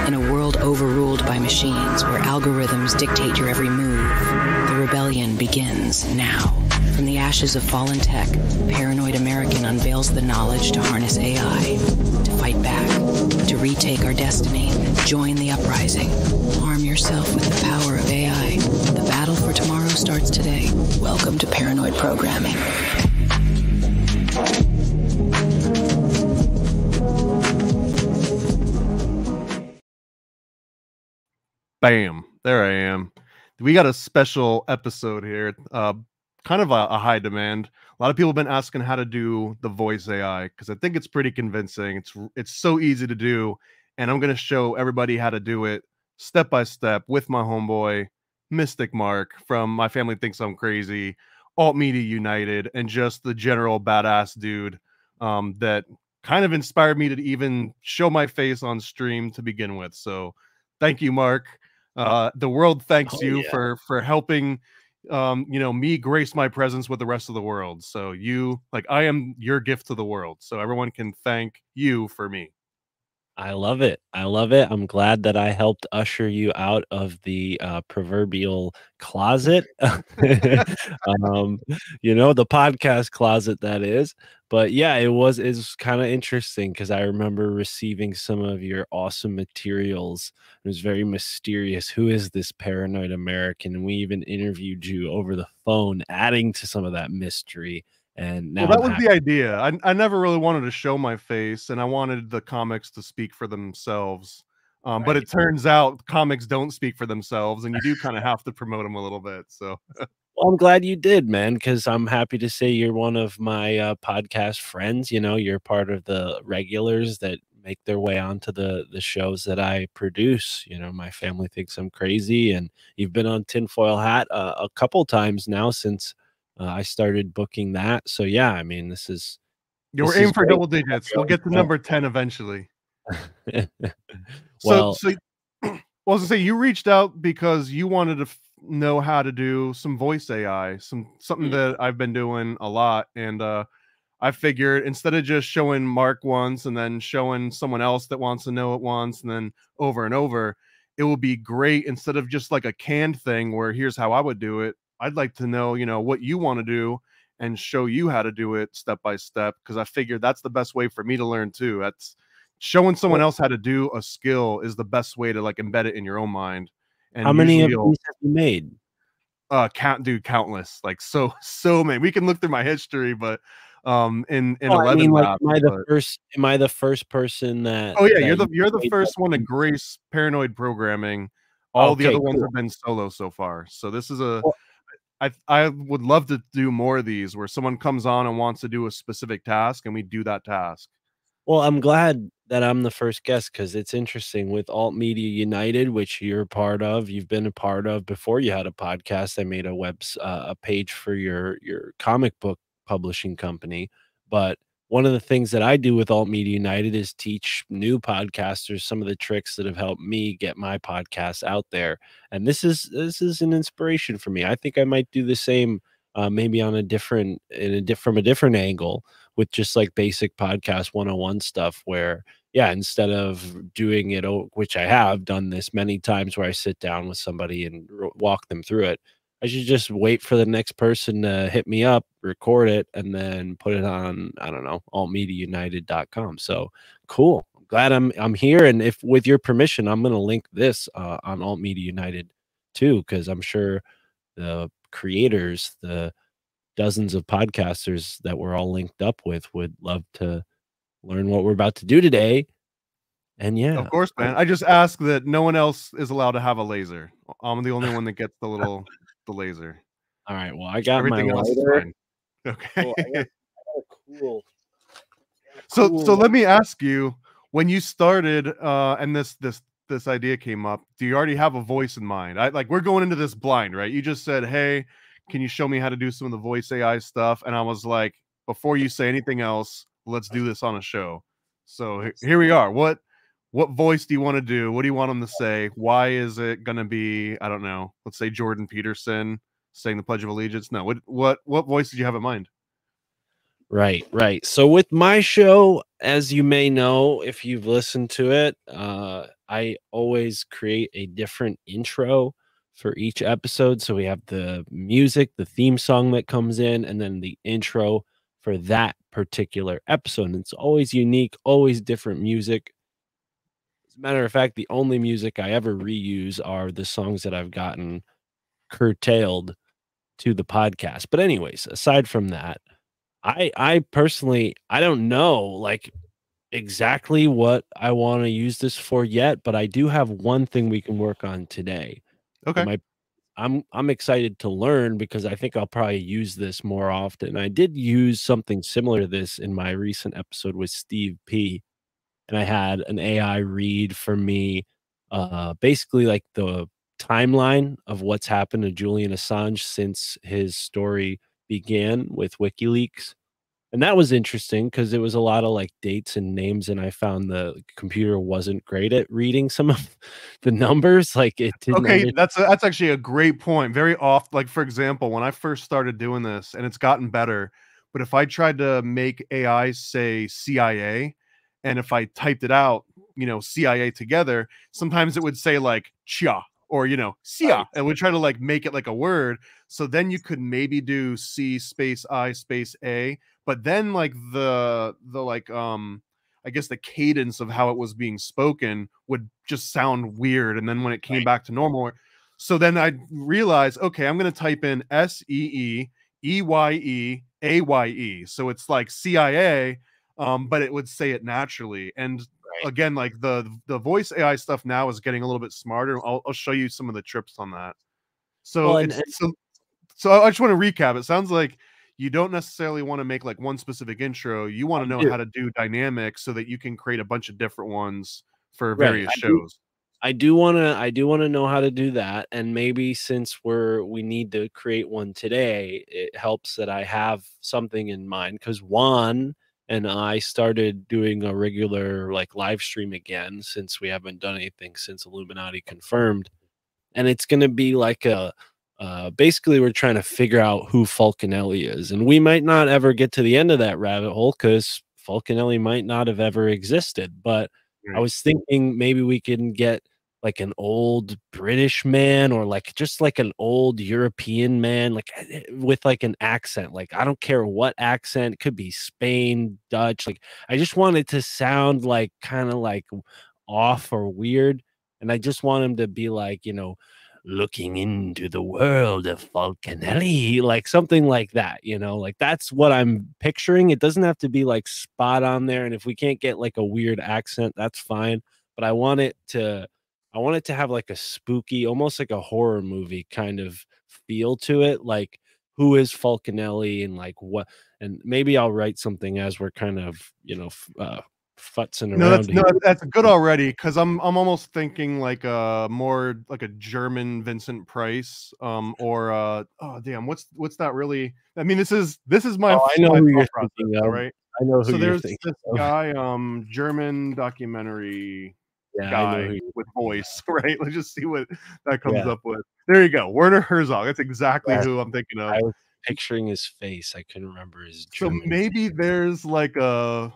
In a world overruled by machines where algorithms dictate your every move, the rebellion begins now. From the ashes of fallen tech, Paranoid American unveils the knowledge to harness AI, to fight back, to retake our destiny. Join the uprising. Arm yourself with the power of AI. The battle for tomorrow starts today. Welcome to Paranoid Programming. Bam. There I am. We got a special episode here. Kind of a high demand. A lot of people have been asking how to do the voice AI because I think it's pretty convincing. It's so easy to do, and I'm going to show everybody how to do it step by step with my homeboy, Mystic Mark from My Family Thinks I'm Crazy, Alt Media United, and just the general badass dude that kind of inspired me to even show my face on stream to begin with. So thank you, Mark. The world thanks you for helping me grace my presence with the rest of the world. So I am your gift to the world. So everyone can thank you for me. I love it. I love it. I'm glad that I helped usher you out of the proverbial closet. The podcast closet, that is. But yeah, it's kind of interesting because I remember receiving some of your awesome materials. It was very mysterious. Who is this Paranoid American? And we even interviewed you over the phone, adding to some of that mystery. And now that was the idea. I never really wanted to show my face, and I wanted the comics to speak for themselves. But it turns out comics don't speak for themselves, and you do kind of have to promote them a little bit. So, well, I'm glad you did, man, because I'm happy to say you're one of my podcast friends. You're part of the regulars that make their way onto the shows that I produce. My Family Thinks I'm Crazy, and you've been on Tinfoil Hat a couple times now since I started booking that. So yeah, I mean, we're aiming for double digits. We'll get to number 10 eventually. Well, so I was gonna say, you reached out because you wanted to know how to do some voice AI, something that I've been doing a lot, and I figured instead of just showing Mark once and then showing someone else that wants to know it once and then over and over, it will be great instead of just like a canned thing where here's how I would do it. I'd like to know, what you want to do and show you how to do it step by step, because I figured that's the best way for me to learn too. That's showing someone else how to do a skill is the best way to like embed it in your own mind. And how many of these have you made? Countless, like so many. We can look through my history, but in I mean, like, ElevenLabs, am I the first person that? Oh yeah, you're the first one to grace Paranoid Programming. All the other ones have been solo so far. So this is I would love to do more of these where someone comes on and wants to do a specific task and we do that task. Well, I'm glad that I'm the first guest because it's interesting with Alt Media United, which you've been a part of before you had a podcast. I made a page for your comic book publishing company. But one of the things that I do with Alt Media United is teach new podcasters some of the tricks that have helped me get my podcast out there. And this is an inspiration for me. I think I might do the same, maybe from a different angle with just like basic podcast 101 stuff where, yeah, instead of doing it, which I have done this many times where I sit down with somebody and walk them through it, I should just wait for the next person to hit me up, record it, and then put it on, I don't know, altmediaunited.com. So cool. I'm glad I'm here. And if with your permission, I'm going to link this on Alt Media United too, because I'm sure the creators, the dozens of podcasters that we're all linked up with would love to learn what we're about to do today. And yeah, of course, man. I just ask that no one else is allowed to have a laser. I'm the only one that gets the laser. All right. Well, I got everything my else is fine. Okay. Well, I got a cool. So let me ask you, when you started and this idea came up, do you already have a voice in mind? We're going into this blind, right? You just said, "Hey, can you show me how to do some of the voice AI stuff?" And I was like, before you say anything else, let's do this on a show. So here we are. What voice do you want to do? What do you want them to say? Why is it going to be, I don't know, let's say Jordan Peterson saying the Pledge of Allegiance? No, what voice did you have in mind? Right. So with my show, as you may know, if you've listened to it, I always create a different intro for each episode. So we have the music, the theme song that comes in, and then the intro for that particular episode. And it's always unique, always different music. As a matter of fact, the only music I ever reuse are the songs that I've gotten curtailed to the podcast. But anyways, aside from that, I personally I don't know like exactly what I want to use this for yet, but I do have one thing we can work on today. It Okay. might I'm excited to learn because I think I'll probably use this more often. I did use something similar to this in my recent episode with Steve P, and I had an AI read for me basically like the timeline of what's happened to Julian Assange since his story began with WikiLeaks. And that was interesting because it was a lot of, like, dates and names, and I found the computer wasn't great at reading some of the numbers, like, it didn't Okay, under that's actually a great point. Very off, like, for example, when I first started doing this, and it's gotten better, but if I tried to make AI say CIA, and if I typed it out, CIA together, sometimes it would say like "chia" or "sia," Right, and would try to like make it like a word. So then you could maybe do C space I space A, but then like the like I guess the cadence of how it was being spoken would just sound weird. And then when it came right, back to normal, so then I realized, okay, I'm going to type in SEEEYEAYE. So it's like CIA, but it would say it naturally. And right. again, like the voice AI stuff now is getting a little bit smarter. I'll show you some of the trips on that. So Well, it's so I just want to recap. It sounds like you don't necessarily want to make like one specific intro. You want I to know do. how to do dynamics so that you can create a bunch of different ones for Right, various shows. I do wanna know how to do that, and maybe since we need to create one today, it helps that I have something in mind because Juan and I started doing a regular, like, live stream again since we haven't done anything since Illuminati Confirmed. And it's gonna be like a basically, we're trying to figure out who Falconelli is, and we might not ever get to the end of that rabbit hole because Falconelli might not have ever existed, but I Right. was thinking maybe we can get, like, an old British man or, like, just, like, an old European man, like, with, like, an accent, like, I don't care what accent, it could be Spain, Dutch, like, I just want it to sound, like, kinda, like, off or weird, and I just want him to be like, looking into the world of Falconelli, like something like that, like that's what I'm picturing. It doesn't have to be like spot on there. And if we can't get like a weird accent, that's fine. But I want it to have like a spooky, almost like a horror movie kind of feel to it. Like who is Falconelli and like what, and maybe I'll write something as we're kind of, futzing No, around here. that's good already because I'm almost thinking like more like a German Vincent Price or oh damn, what's that really? I mean, this is my Oh, I know my who thought you're process, thinking all of. right? I know who So you're there's thinking this of. guy, German documentary Yeah, I know guy who you're with thinking voice, of. right? Let's just see what that comes Yeah, up with. There you go, Werner Herzog. That's exactly yes. who I'm thinking of. I was picturing his face. I couldn't remember his So German name. maybe there's like a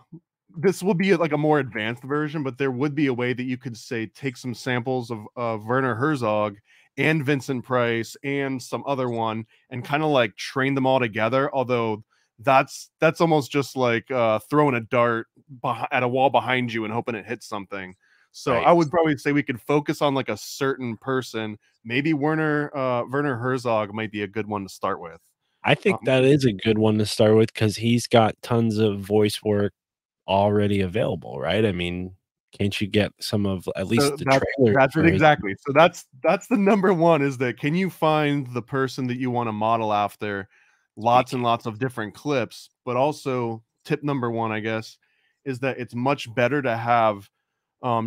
this will be like a more advanced version, but there would be a way that you could say take some samples of Werner Herzog and Vincent Price and some other one and kind of like train them all together. Although that's almost just like throwing a dart at a wall behind you and hoping it hits something. So I Right. would probably say we could focus on like a certain person. Maybe Werner Herzog might be a good one to start with. I think Um, that is a good one to start with because 'cause he's got tons of voice work already available, right? I mean, can't you get some of at least So the that's trailers that's it for his exactly. So that's the number one is that can you find the person that you wanna model after? Lots and week? lots of different clips, but also tip number 1, I guess, is that it's much better to have,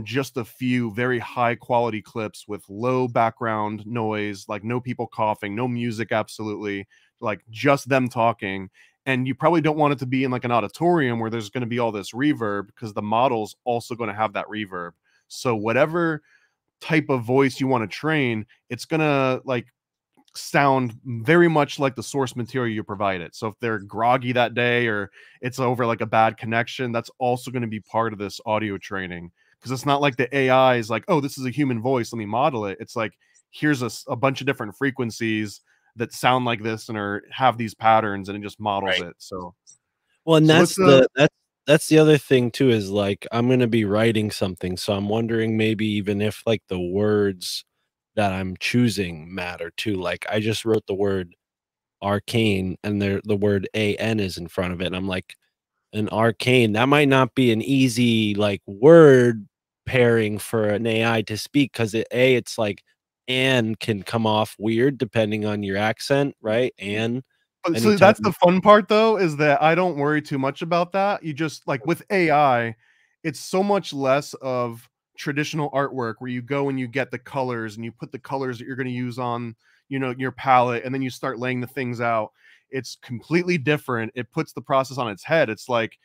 just a few very high quality clips with low background noise, like no people coughing, no music absolutely, like just them talking, and you probably don't want it to be in like an auditorium where there's gonna be all this reverb because the model's also gonna have that reverb. So whatever type of voice you want to train, it's gonna like sound very much like the source material you provided. So if they're groggy that day or it's over like a bad connection, that's also going to be part of this audio training because it's not like the AI is like, oh, this is a human voice, let me model it. It's like, here's a bunch of different frequencies that sound like this and have these patterns, and it just models it. So well, and so that's the other thing too, is like I'm gonna be writing something, so I'm wondering maybe even if like the words that I'm choosing matter too. Like I just wrote the word arcane and the word an is in front of it, and I'm like, an arcane, that might not be an easy like word pairing for an AI to speak, because it's like and can come off weird depending on your accent, right? And so anytime that's the fun part, though, is that I don't worry too much about that. You just like with AI, it's so much less of traditional artwork where you go and you get the colors and you put the colors that you're going to use on, your palette, and then you start laying the things out. It's completely different. It puts the process on its head. It's like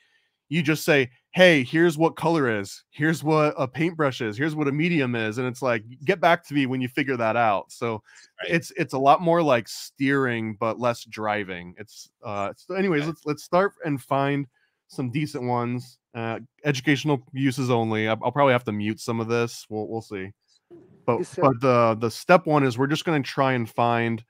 you just say, hey, here's what color is, here's what a paintbrush is, here's what a medium is, and it's like, get back to me when you figure that out. So it's a lot more like steering but less driving. So anyways, let's start and find some decent ones. Educational uses only. I'll probably have to mute some of this. We'll see. But the step one is we're just going to try and find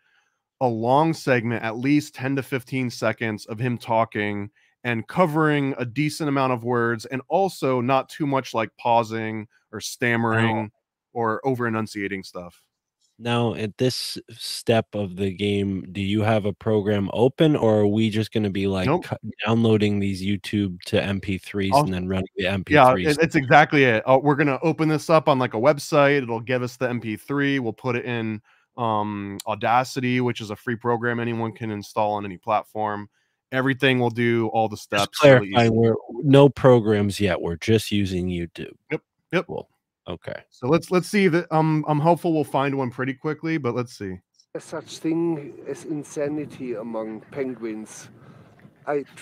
a long segment, at least 10 to 15 seconds of him talking and covering a decent amount of words, and also not too much like pausing or stammering or over enunciating stuff. Now, at this step of the game, do you have a program open, or are we just going to be like Nope. downloading these YouTube to MP3s and then running the Yeah, MP3s? it's exactly it. We're gonna open this up on like a website. It'll give us the MP3. We'll put it in Audacity, which is a free program anyone can install on any platform. Everything will do all the steps. Just clarifying, we're no programs yet. We're just using YouTube. Yep. Cool. Okay. So let's see that. I'm hopeful we'll find one pretty quickly, but let's see. A such thing as insanity among penguins.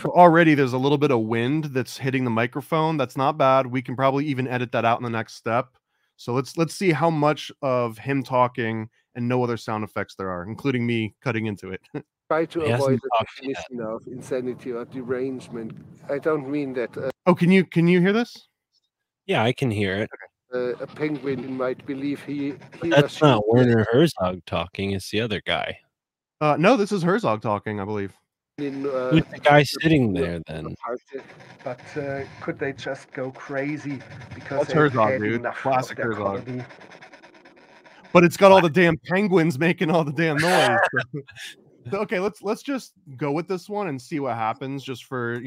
Already there's a little bit of wind that's hitting the microphone. That's not bad. We can probably even edit that out in the next step. So let's see how much of him talking and no other sound effects there are, including me cutting into it. Try to avoid the definition of insanity or derangement. I don't mean that. Oh, can you hear this? Yeah, I can hear it. A penguin might believe he That's not Werner Herzog talking. It's the other guy. No, this is Herzog talking, I believe. Who's the guy sitting there then? But could they just go crazy because that's Herzog, dude? Classic Herzog. Quality. But it's got all the damn penguins making all the damn noise. So, okay, let's just go with this one and see what happens, just for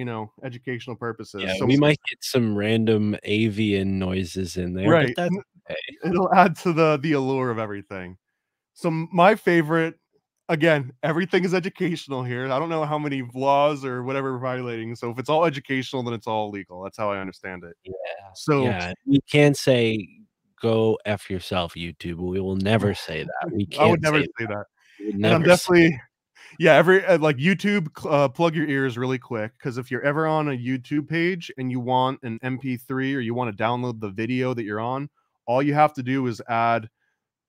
educational purposes. Yeah, so we might get some random avian noises in there, right? But that's okay. It'll add to the allure of everything. So my favorite. Again, everything is educational here. I don't know how many laws or whatever we're violating. So if it's all educational, then it's all legal. That's how I understand it. Yeah. So yeah, we can't say "go f yourself," YouTube. We will never say that. We can't. I would never say that. And I'm definitely, every like YouTube. Plug your ears really quick, because if you're ever on a YouTube page and you want an MP3 or you want to download the video that you're on, all you have to do is add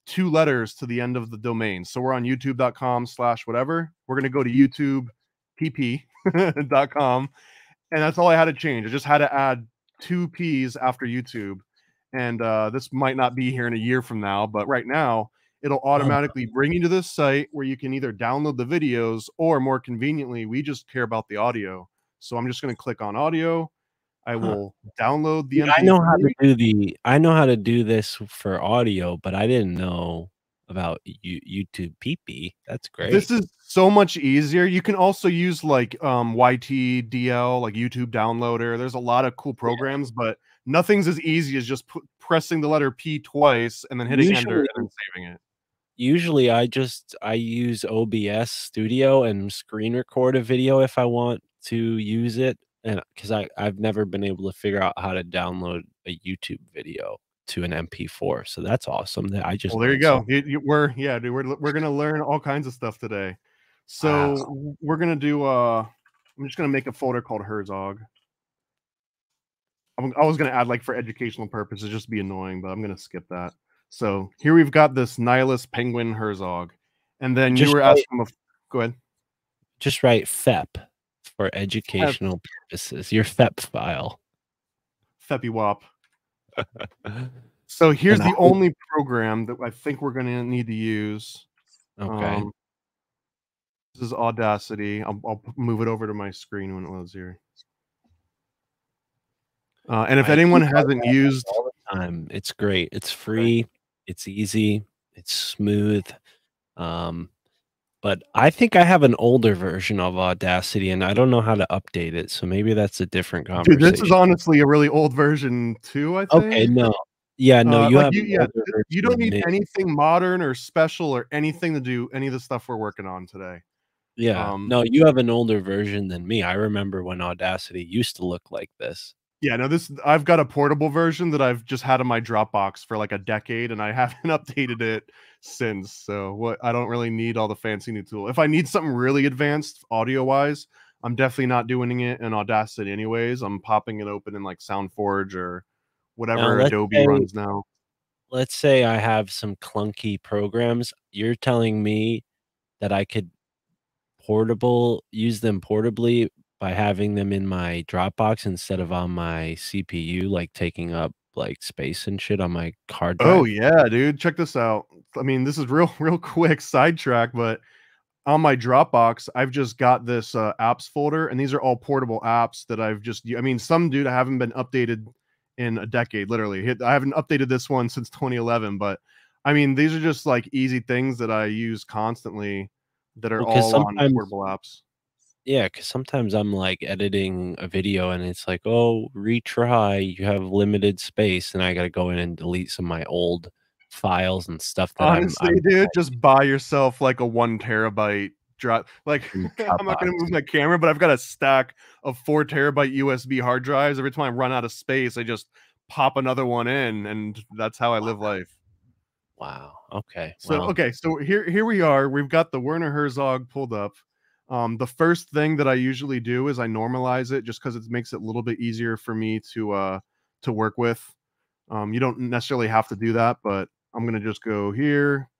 2 letters to the end of the domain. So we're on youtube.com/whatever. We're going to go to youtube.pp.com. And that's all I had to change. I just had to add 2 P's after YouTube. And this might not be here in a year from now, but right now it'll automatically bring you to this site where you can either download the videos, or more conveniently, we just care about the audio. So I'm just going to click on audio. I will download the MP3. I know how to do this for audio, but I didn't know about YouTube PP. That's great. This is so much easier. You can also use like YTDL, like YouTube Downloader. There's a lot of cool programs, but nothing's as easy as just pressing the letter P twice and then hitting enter and then saving it. Usually I use OBS Studio and screen record a video if I want to use it. And because I've never been able to figure out how to download a YouTube video to an MP4, so that's awesome. That I just there you go. We're gonna learn all kinds of stuff today. So we're gonna do. I'm just gonna make a folder called Herzog. I was gonna add like for educational purposes, just be annoying, but I'm gonna skip that. So here we've got this nihilist penguin Herzog, and then you were asking. Go ahead. Just write FEP. For educational purposes, your FEP file. Feppy wop. So here's And the only program that I think we're gonna need to use. okay. This is Audacity. I'll move it over to my screen when it loads here. And if I anyone use hasn't Audacity used, all the time. It's great. It's free. It's easy. It's smooth. But I think I have an older version of Audacity, and I don't know how to update it. So maybe that's a different dude, this is conversation. honestly a really old version too, I Okay, think. no. Yeah, no, you Like have you, an yeah, older you version don't than need me. anything modern or special or anything to do any of the stuff we're working on today. Yeah. No, you have an older version than me. I remember when Audacity used to look like this. Yeah, no, I've got a portable version that I've just had in my Dropbox for like a decade, and I haven't updated it since. So I don't really need all the fancy new tool. If I need something really advanced audio wise, I'm definitely not doing it in Audacity anyways. I'm popping it open in like SoundForge or Now, whatever Adobe runs now. let's say I have some clunky programs. You're telling me that I could use them portably by having them in my Dropbox instead of on my CPU, like taking up like space and shit on my hard Oh drive? yeah, dude, check this out. I mean, this is real quick sidetrack, but on my Dropbox, I've just got this apps folder, and these are all portable apps that I've just. I mean, some dude haven't been updated in a decade, literally. I haven't updated this one since 2011, but I mean, these are just like easy things that I use constantly that are Well, because all on sometimes portable apps. yeah, because sometimes I'm, like, editing a video and it's like, "Oh, retry, you have limited space," and I gotta go in and delete some of my old files and stuff that Honestly, I'm dude, just buy yourself like a 1 terabyte drive. Like, in I'm not gonna Dropbox. move my camera, but I've got a stack of 4 terabyte USB hard drives. Every time I run out of space, I just pop another one in, and that's how I live life. Wow, okay, So, well, okay, so here we are. We've got the Werner Herzog pulled up. The first thing that I usually do is I normalize it just because it makes it a little bit easier for me to work with. You don't necessarily have to do that, but I'm gonna just go here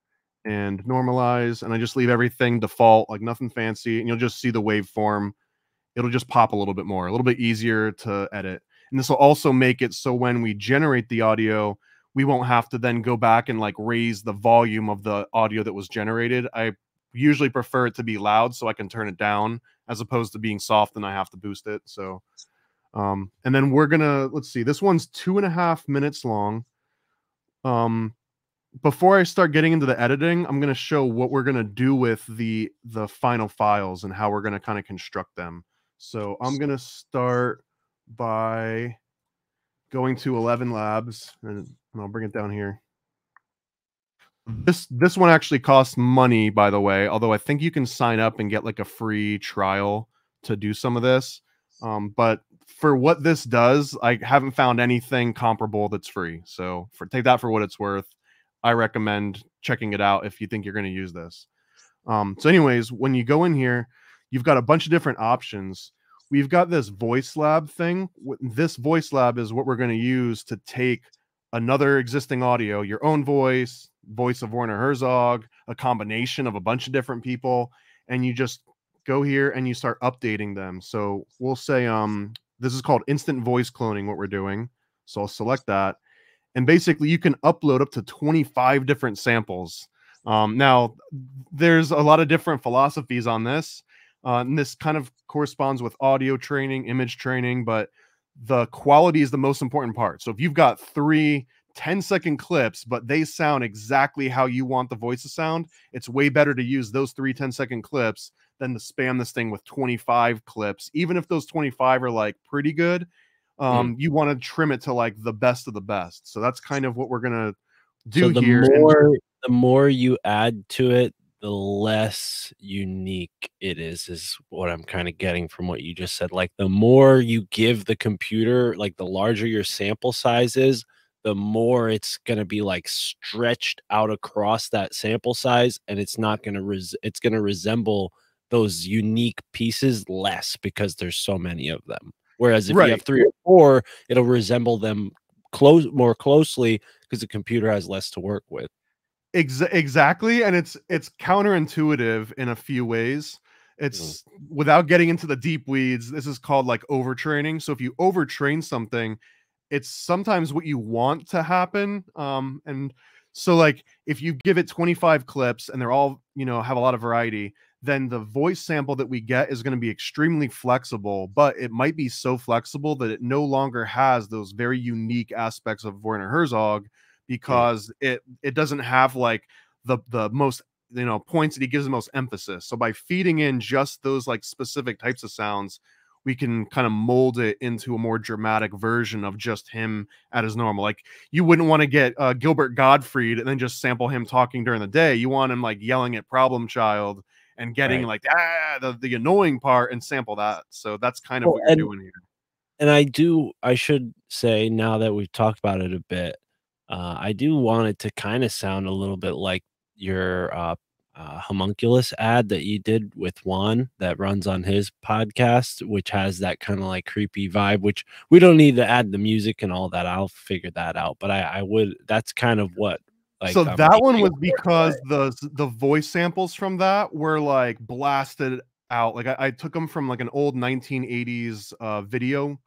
and normalize, and I just leave everything default, like nothing fancy, and you'll just see the waveform. It'll just pop a little bit more, a little bit easier to edit. And this will also make it so when we generate the audio, we won't have to then go back and like raise the volume of the audio that was generated. I usually prefer it to be loud so I can turn it down as opposed to being soft and I have to boost it. So, and then let's see, this one's 2.5 minutes long. Before I start getting into the editing, I'm going to show what we're going to do with the final files and how we're going to kind of construct them. So I'm going to start by going to ElevenLabs, and I'll bring it down here. This one actually costs money, by the way, although I think you can sign up and get like a free trial to do some of this. But for what this does, I haven't found anything comparable that's free. So take that for what it's worth. I recommend checking it out if you think you're going to use this. So anyways, when you go in here, you've got a bunch of different options. We've got this voice lab thing. This voice lab is what we're going to use to take another existing audio, your own voice of Werner Herzog, a combination of a bunch of different people, and you just go here and you start updating them. So we'll say this is called instant voice cloning, what we're doing. So I'll select that. And basically you can upload up to 25 different samples. Now, there's a lot of different philosophies on this. And this kind of corresponds with audio training, image training, but the quality is the most important part. So if you've got 3 10-second clips, but they sound exactly how you want the voice to sound, it's way better to use those 3 10-second clips than to spam this thing with 25 clips. Even if those 25 are like pretty good, you want to trim it to like the best of the best. So that's kind of what we're gonna do so the here. more you add to it, the less unique it is what I'm kind of getting from what you just said. Like the more you give the computer, like the larger your sample size is, the more it's going to be like stretched out across that sample size, and it's not going to it's going to resemble those unique pieces less because there's so many of them. Whereas if you have 3 or 4, it'll resemble them more closely because the computer has less to work with. Exactly, and it's counterintuitive in a few ways. It's without getting into the deep weeds, this is called like overtraining. So if you overtrain something, it's sometimes what you want to happen. And so like if you give it 25 clips and they're all, you know, have a lot of variety, then the voice sample that we get is going to be extremely flexible, but it might be so flexible that it no longer has those very unique aspects of Werner Herzog, because it doesn't have like the most, you know, points that he gives the most emphasis. So by feeding in just those like specific types of sounds, we can kind of mold it into a more dramatic version of just him at his normal. Like you wouldn't want to get Gilbert Gottfried and then just sample him talking during the day. You want him like yelling at Problem Child and getting like the annoying part and sample that. So that's kind of what you're doing here. And I should say, now that we've talked about it a bit, I do want it to kind of sound a little bit like your homunculus ad that you did with Juan that runs on his podcast, which has that kind of like creepy vibe, which we don't need to add the music and all that. I'll figure that out. But I would, that's kind of what, like, so that one was because the voice samples from that were like blasted out. Like I took them from like an old 1980s video,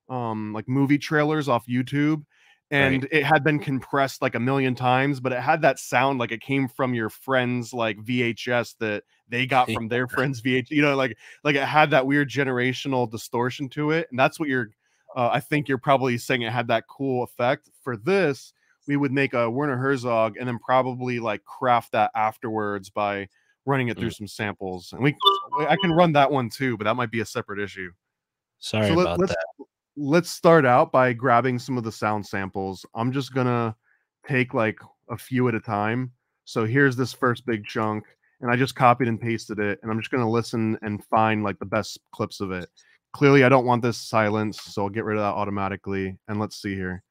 like movie trailers off YouTube, and it had been compressed like a million times, but it had that sound like it came from your friend's like VHS that they got from their friend's VHS. You know, like it had that weird generational distortion to it, and that's what you're. I think you're probably saying it had that cool effect. For this, we would make a Werner Herzog and then probably like craft that afterwards by running it through some samples. And I can run that one too, but that might be a separate issue. Sorry about that. Let's start out by grabbing some of the sound samples. I'm just gonna take like a few at a time. So here's this first big chunk, and I just copied and pasted it, and I'm just gonna listen and find like the best clips of it. Clearly, I don't want this silence, so I'll get rid of that automatically. And let's see here.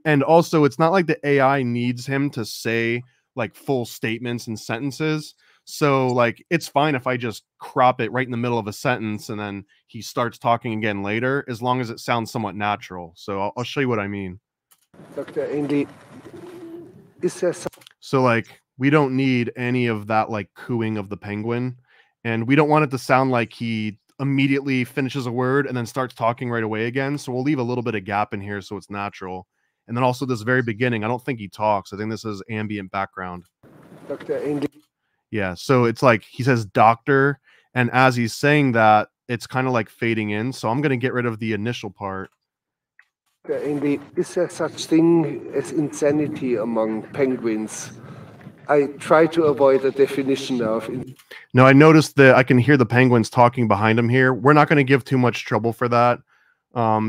And also, it's not like the AI needs him to say like full statements and sentences. So like it's fine if I just crop it right in the middle of a sentence and then he starts talking again later, as long as it sounds somewhat natural. So I'll show you what I mean. Dr. Indy, is there some... So like we don't need any of that like cooing of the penguin, and we don't want it to sound like he immediately finishes a word and then starts talking right away again. So we'll leave a little bit of gap in here so it's natural. And then also this very beginning, I don't think he talks. I think this is ambient background. Dr. Indy. Yeah, so it's like he says doctor, and as he's saying that, it's kind of like fading in. So I'm going to get rid of the initial part. Dr. Indy, is there such thing as insanity among penguins? I try to avoid the definition of... No, I noticed that I can hear the penguins talking behind him here. We're not going to give too much trouble for that.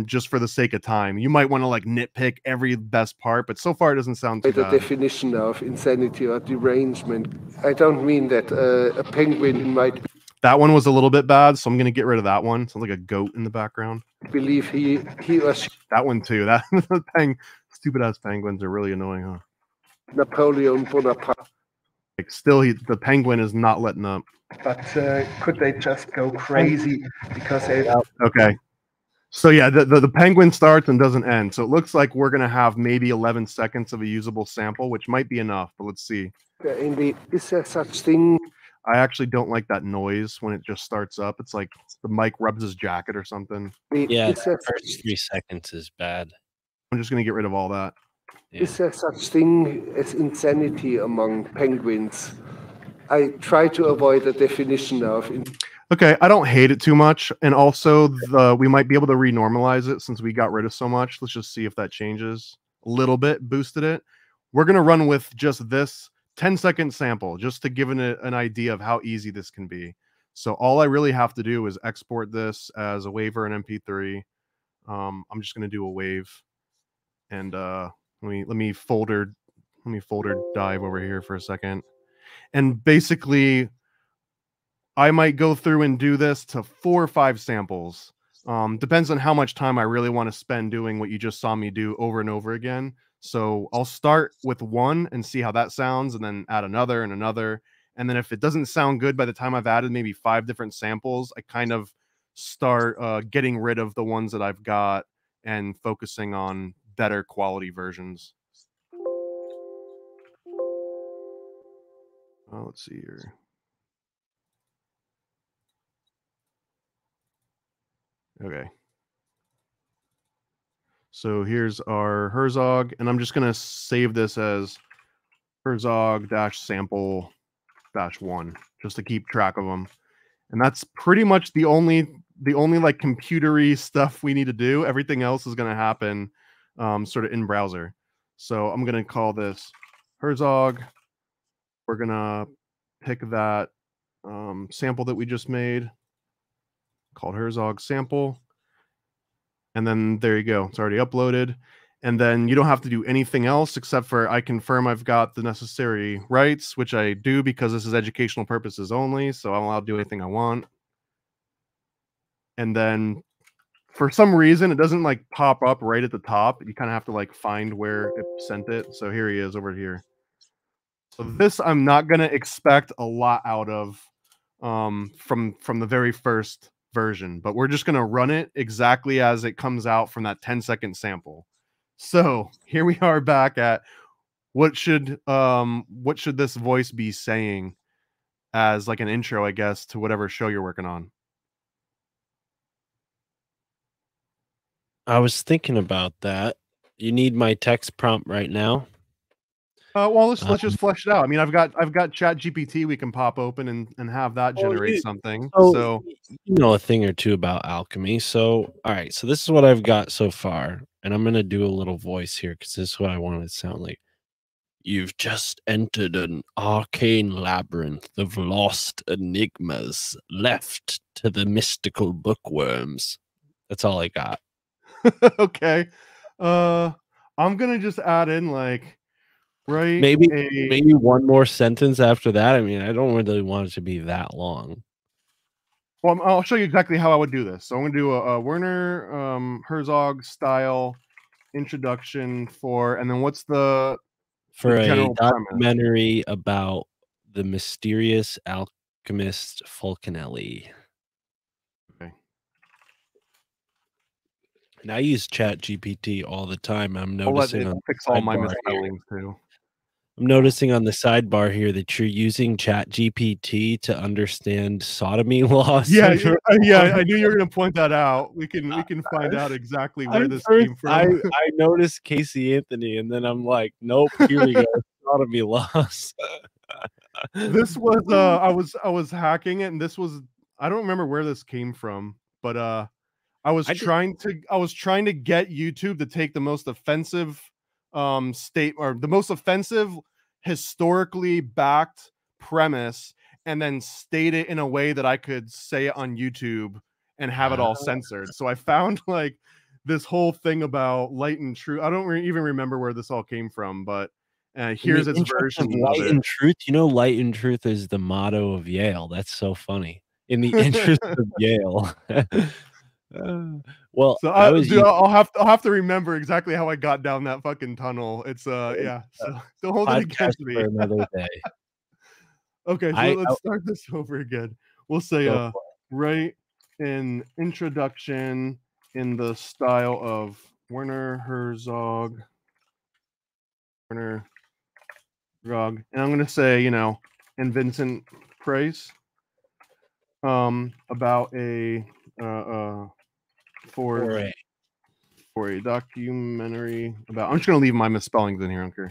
Just for the sake of time. You might want to like nitpick every best part, but so far it doesn't sound too bad. The definition of insanity or derangement. I don't mean that a penguin might... That one was a little bit bad, so I'm going to get rid of that one. Sounds like a goat in the background. Believe he or she... That one too. That stupid ass penguins are really annoying, huh? Napoleon Bonaparte. Like still, the penguin is not letting up. But could they just go crazy because they... Okay. So yeah, the penguin starts and doesn't end. So it looks like we're going to have maybe 11 seconds of a usable sample, which might be enough, but let's see. Indeed, is there such thing? I actually don't like that noise when it just starts up. It's like the mic rubs his jacket or something. Yeah, the first 3 seconds is bad. I'm just going to get rid of all that. Yeah. Is there such thing as insanity among penguins? I try to avoid the definition of... Okay, I don't hate it too much, and also we might be able to renormalize it since we got rid of so much. Let's just see if that changes a little bit, boosted it. We're going to run with just this 10-second sample just to give it an idea of how easy this can be. So all I really have to do is export this as a wave or an MP3. I'm just going to do a wave, and let me folder dive over here for a second, and basically I might go through and do this to 4 or 5 samples. Depends on how much time I really want to spend doing what you just saw me do over and over again. So I'll start with one and see how that sounds, and then add another and another. And then if it doesn't sound good by the time I've added maybe 5 different samples, I kind of start getting rid of the ones that I've got and focusing on better quality versions. Let's see here. Okay. So here's our Herzog, and I'm just gonna save this as Herzog-sample-1 just to keep track of them. And that's pretty much the only like computery stuff we need to do. Everything else is gonna happen sort of in browser. So I'm gonna call this Herzog. We're gonna pick that sample that we just made called Herzog sample. And then there you go. It's already uploaded. And then you don't have to do anything else except for I confirm I've got the necessary rights, which I do because this is educational purposes only. So I'm allowed to do anything I want. And then for some reason, it doesn't like pop up right at the top. You kind of have to like find where it sent it. So here he is over here. So this I'm not going to expect a lot out of from the very first version, but we're just going to run it exactly as it comes out from that 10-second sample. So here we are back at what should this voice be saying as like an intro, I guess, to whatever show you're working on. I was thinking about that. You need my text prompt right now. Well, let's just flesh it out. I mean, I've got Chat GPT we can pop open and have that generate something. So you know a thing or two about alchemy. So all right, so this is what I've got so far, and I'm gonna do a little voice here because this is what I want it to sound like. You've just entered an arcane labyrinth of lost enigmas left to the mystical bookworms. That's all I got. Okay. I'm gonna just add in like maybe one more sentence after that. I mean, I don't really want it to be that long. Well, I'll show you exactly how I would do this. So I'm gonna do a Werner Herzog style introduction and then what's the a documentary about the mysterious alchemist Fulcanelli. Okay. And I use Chat GPT all the time. I'm noticing I'll fix all my misspellings too. I'm noticing on the sidebar here that you're using Chat GPT to understand sodomy laws. Yeah, I knew you were going to point that out. We can find out exactly where this came from. I noticed Casey Anthony, and then I'm like, nope, here we go, sodomy laws. This was I was hacking it, and this was I don't remember where this came from, but I was trying to get YouTube to take the most offensive the most offensive historically backed premise and then state it in a way that I could say it on YouTube and have it all censored. So I found like this whole thing about light and truth. I don't even remember where this all came from, but here's its version of light and truth. You know, light and truth is the motto of Yale. That's so funny. In the interest of Yale. Well, so I'll have to remember exactly how I got down that fucking tunnel. It's yeah. So don't hold it against me. For another day. Okay, so let's start this over again. We'll say write an introduction in the style of Werner Herzog. And I'm gonna say, and Vincent Price. About a for a documentary about. I'm just gonna leave my misspellings in here, Uncle.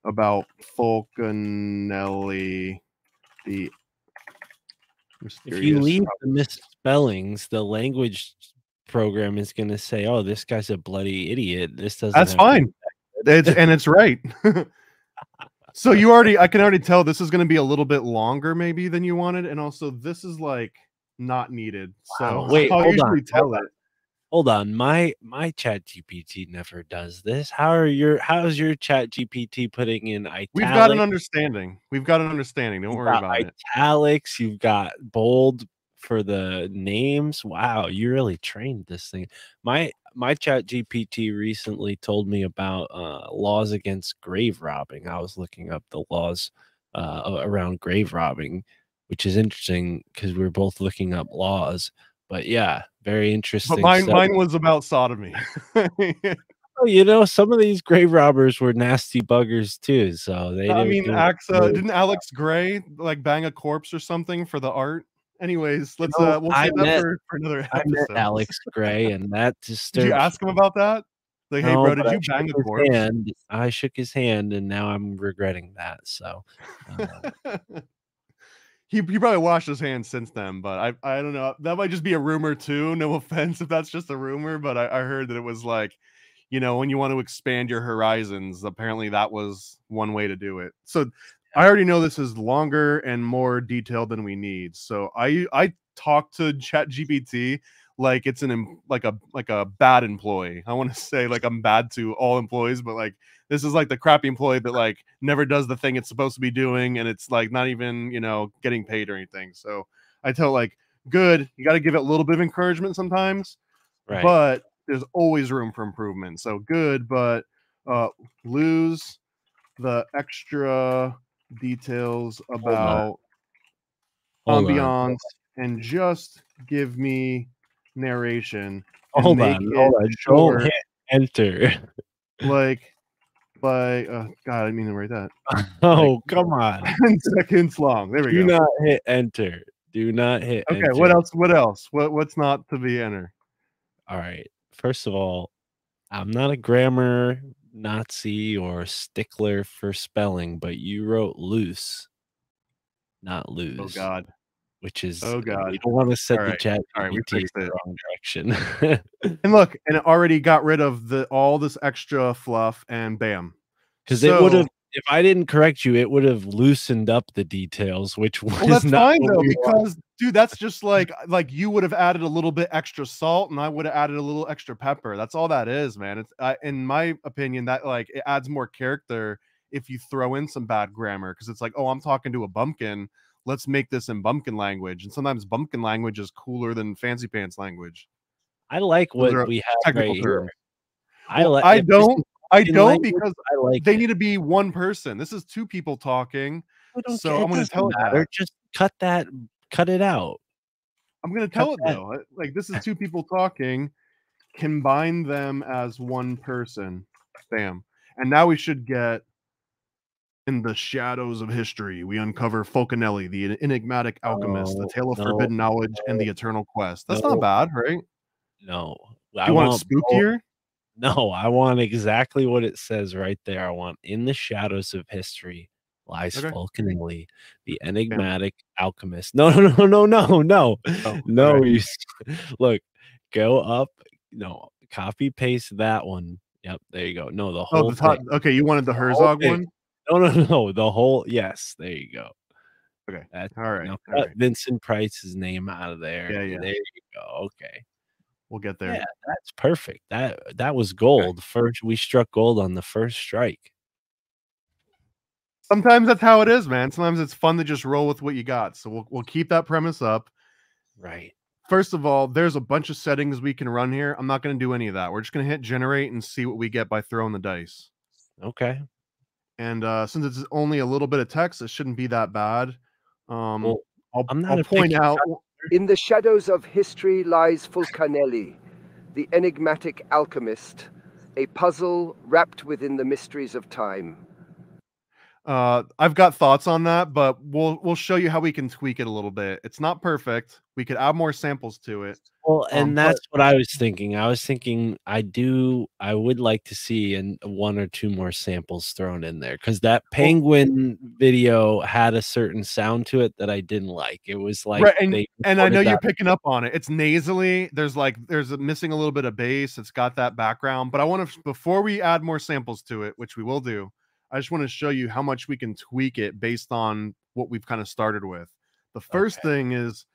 About Fulcanelli, the mysterious. If you leave the misspellings, the language program is gonna say, "Oh, this guy's a bloody idiot." This doesn't. That's fine. It's right. So I can already tell this is going to be a little bit longer maybe than you wanted, and also this is like not needed. So wait, I'll usually tell it. Hold on, my Chat GPT never does this. How's your Chat GPT putting in italics? We've got an understanding. Don't worry about it. Italics. You've got bold for the names. Wow, you really trained this thing. My Chat GPT recently told me about laws against grave robbing. I was looking up the laws around grave robbing, which is interesting because we were both looking up laws. But yeah, very interesting. But mine was about sodomy. Some of these grave robbers were nasty buggers too. So they. Didn't Alex Gray like bang a corpse or something for the art Anyways, let's You know, we'll save that for another I met episode. Alex Gray, and that Did you disturbs ask him about that? Like, hey, No, bro, but did I you bang shook a his corpse? hand. I shook his hand, and now I'm regretting that. So, He probably washed his hands since then, but I don't know. That might just be a rumor too. No offense if that's just a rumor, but I heard that it was like, you know, when you want to expand your horizons, apparently that was one way to do it. So I already know this is longer and more detailed than we need. So I talk to ChatGPT like it's like a bad employee. I want to say like I'm bad to all employees, but like this is like the crappy employee that like never does the thing it's supposed to be doing, and it's like not even, you know, getting paid or anything. So I tell like, good, you got to give it a little bit of encouragement sometimes, right. but there's always room for improvement. So good, but lose the extra details about ambiance and just give me narration and Hold make on. it Don't short, hit enter. like God, I didn't mean to write that. Oh, come on. 10 seconds long. There we Do go. not hit enter. Do not hit Okay, enter. what else? What else? What's not to be entered? All right. First of all, I'm not a grammar Nazi or stickler for spelling, but you wrote loose, not lose. Oh God. Which is, Oh God. you don't want to set All the right. chat All right, we GPT in fixed the it. wrong direction. And look, and it already got rid of all this extra fluff, and bam. Because it would have, if I didn't correct you, it would have loosened up the details, which was well, that's not fine what though, we want. because dude, that's just like you would have added a little bit extra salt, and I would have added a little extra pepper. That's all that is, man. It's in my opinion that like it adds more character if you throw in some bad grammar, because it's like, oh, I'm talking to a bumpkin. Let's make this in bumpkin language, and sometimes bumpkin language is cooler than fancy pants language. I like Those what are we have technical right terms. here. Well, if I this don't is bumpkin language, because I like they it. need to be one person. This is two people talking. So I'm going to tell it that. Just cut it out. I'm going to tell it though. Like this is two people talking. Combine them as one person. Bam. And now we should get in the shadows of history. We uncover Falconelli, the enigmatic alchemist, the tale of forbidden knowledge, and the eternal quest. That's not bad, right? No. You want it spookier? No, I want exactly what it says right there. I want in the shadows of history lies Falconelli, the enigmatic alchemist. No. Oh, no. right. Look, go up. No, copy paste that one. Yep, there you go. No, the whole thing. Okay, you wanted the Herzog one? No, the whole. Yes, there you go. Okay. That's, all right. Now all cut right. Vincent Price's name out of there. Yeah. There you go. Okay. We'll get there. Yeah, that's perfect. That was gold. Okay. First, we struck gold on the first strike. Sometimes that's how it is, man. Sometimes it's fun to just roll with what you got. So we'll keep that premise up. Right. First of all, there's a bunch of settings we can run here. I'm not going to do any of that. We're just going to hit generate and see what we get by throwing the dice. Okay. And since it's only a little bit of text, it shouldn't be that bad. Well, I'll point out. In the shadows of history lies Falconelli, the enigmatic alchemist, a puzzle wrapped within the mysteries of time. I've got thoughts on that, but we'll show you how we can tweak it a little bit. It's not perfect. We could add more samples to it. Well, and that's what I was thinking. I was thinking I would like to see one or two more samples thrown in there, because that penguin video had a certain sound to it that I didn't like. It was like, right, and I know you're picking up on it. It's nasally. There's missing a little bit of bass. It's got that background, but I want to, before we add more samples to it, which we will do, I just want to show you how much we can tweak it based on what we've kind of started with. The first thing is,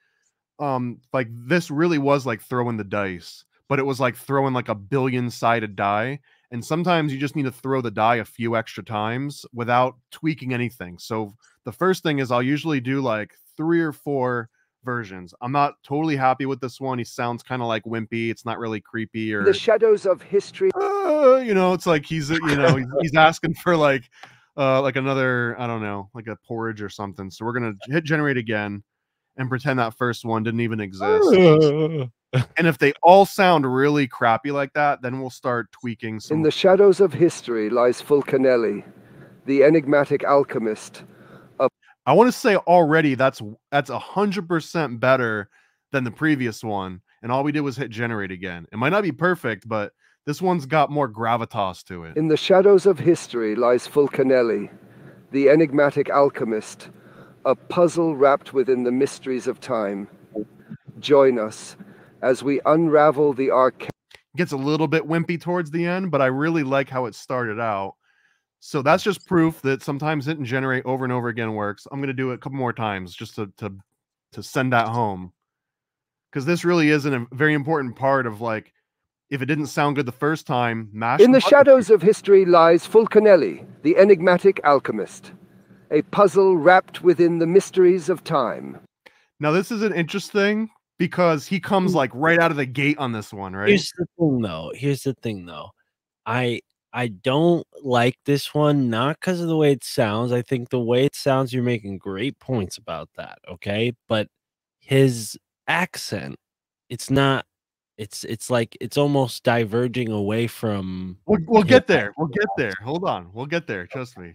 like this really was like throwing the dice, but it was like throwing like a billion-sided die. And sometimes you just need to throw the die a few extra times without tweaking anything. So the first thing is I'll usually do like 3 or 4 versions. I'm not totally happy with this one. He sounds kind of like wimpy. It's not really creepy or the shadows of history. It's like he's he's asking for like another, I don't know, like a porridge or something. So we're gonna hit generate again and pretend that first one didn't even exist. And if they all sound really crappy like that, then we'll start tweaking some. In the shadows of history lies Falconelli, the enigmatic alchemist. I want to say already that's 100% better than the previous one. And all we did was hit generate again. It might not be perfect, but this one's got more gravitas to it. In the shadows of history lies Fulcanelli, the enigmatic alchemist, a puzzle wrapped within the mysteries of time. Join us as we unravel the arcane. Gets a little bit wimpy towards the end, but I really like how it started out. So that's just proof that sometimes hitting generate over and over again works. I'm going to do it a couple more times just to send that home. Because this really is a very important part of, like, if it didn't sound good the first time, mash In the button. shadows of history lies Fulcanelli, the enigmatic alchemist, a puzzle wrapped within the mysteries of time. Now, this is an interesting because he comes like right out of the gate on this one, right? Here's the thing though. I don't like this one, not because of the way it sounds. I think the way it sounds, you're making great points about that. Okay. But his accent, it's not, it's like it's almost diverging away from We'll get there. We'll get there. Hold on. We'll get there. Trust me.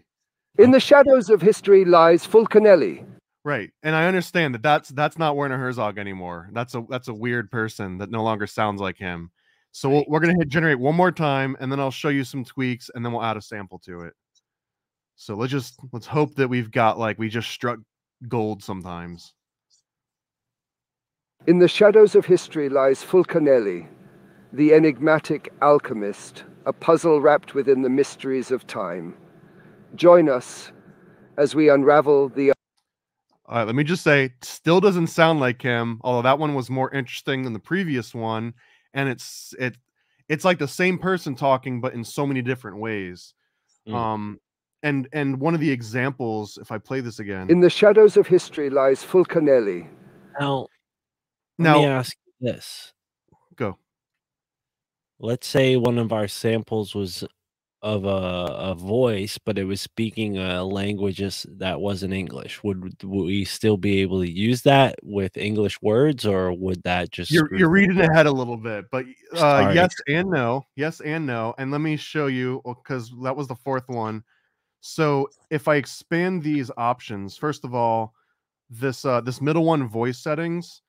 In the shadows of history lies Fulcanelli. Right. And I understand that that's not Werner Herzog anymore. That's a weird person that no longer sounds like him. So we're going to hit generate one more time, and then I'll show you some tweaks, and then we'll add a sample to it. So let's hope that we've got, like, we just struck gold sometimes. In the shadows of history lies Fulcanelli, the enigmatic alchemist, a puzzle wrapped within the mysteries of time. Join us as we unravel the... All right, let me just say, still doesn't sound like him, although that one was more interesting than the previous one, and it's like the same person talking, but in so many different ways. And one of the examples, if I play this again, In the shadows of history lies Fulcanelli. Now, let me ask you this. Go. Let's say one of our samples was of a voice, but it was speaking a language that wasn't English. Would we still be able to use that with English words, or would that just You're reading ahead a little bit, but Sorry. yes and no. Yes and no. And let me show you, because that was the fourth one. So if I expand these options, first of all, this middle one, voice settings,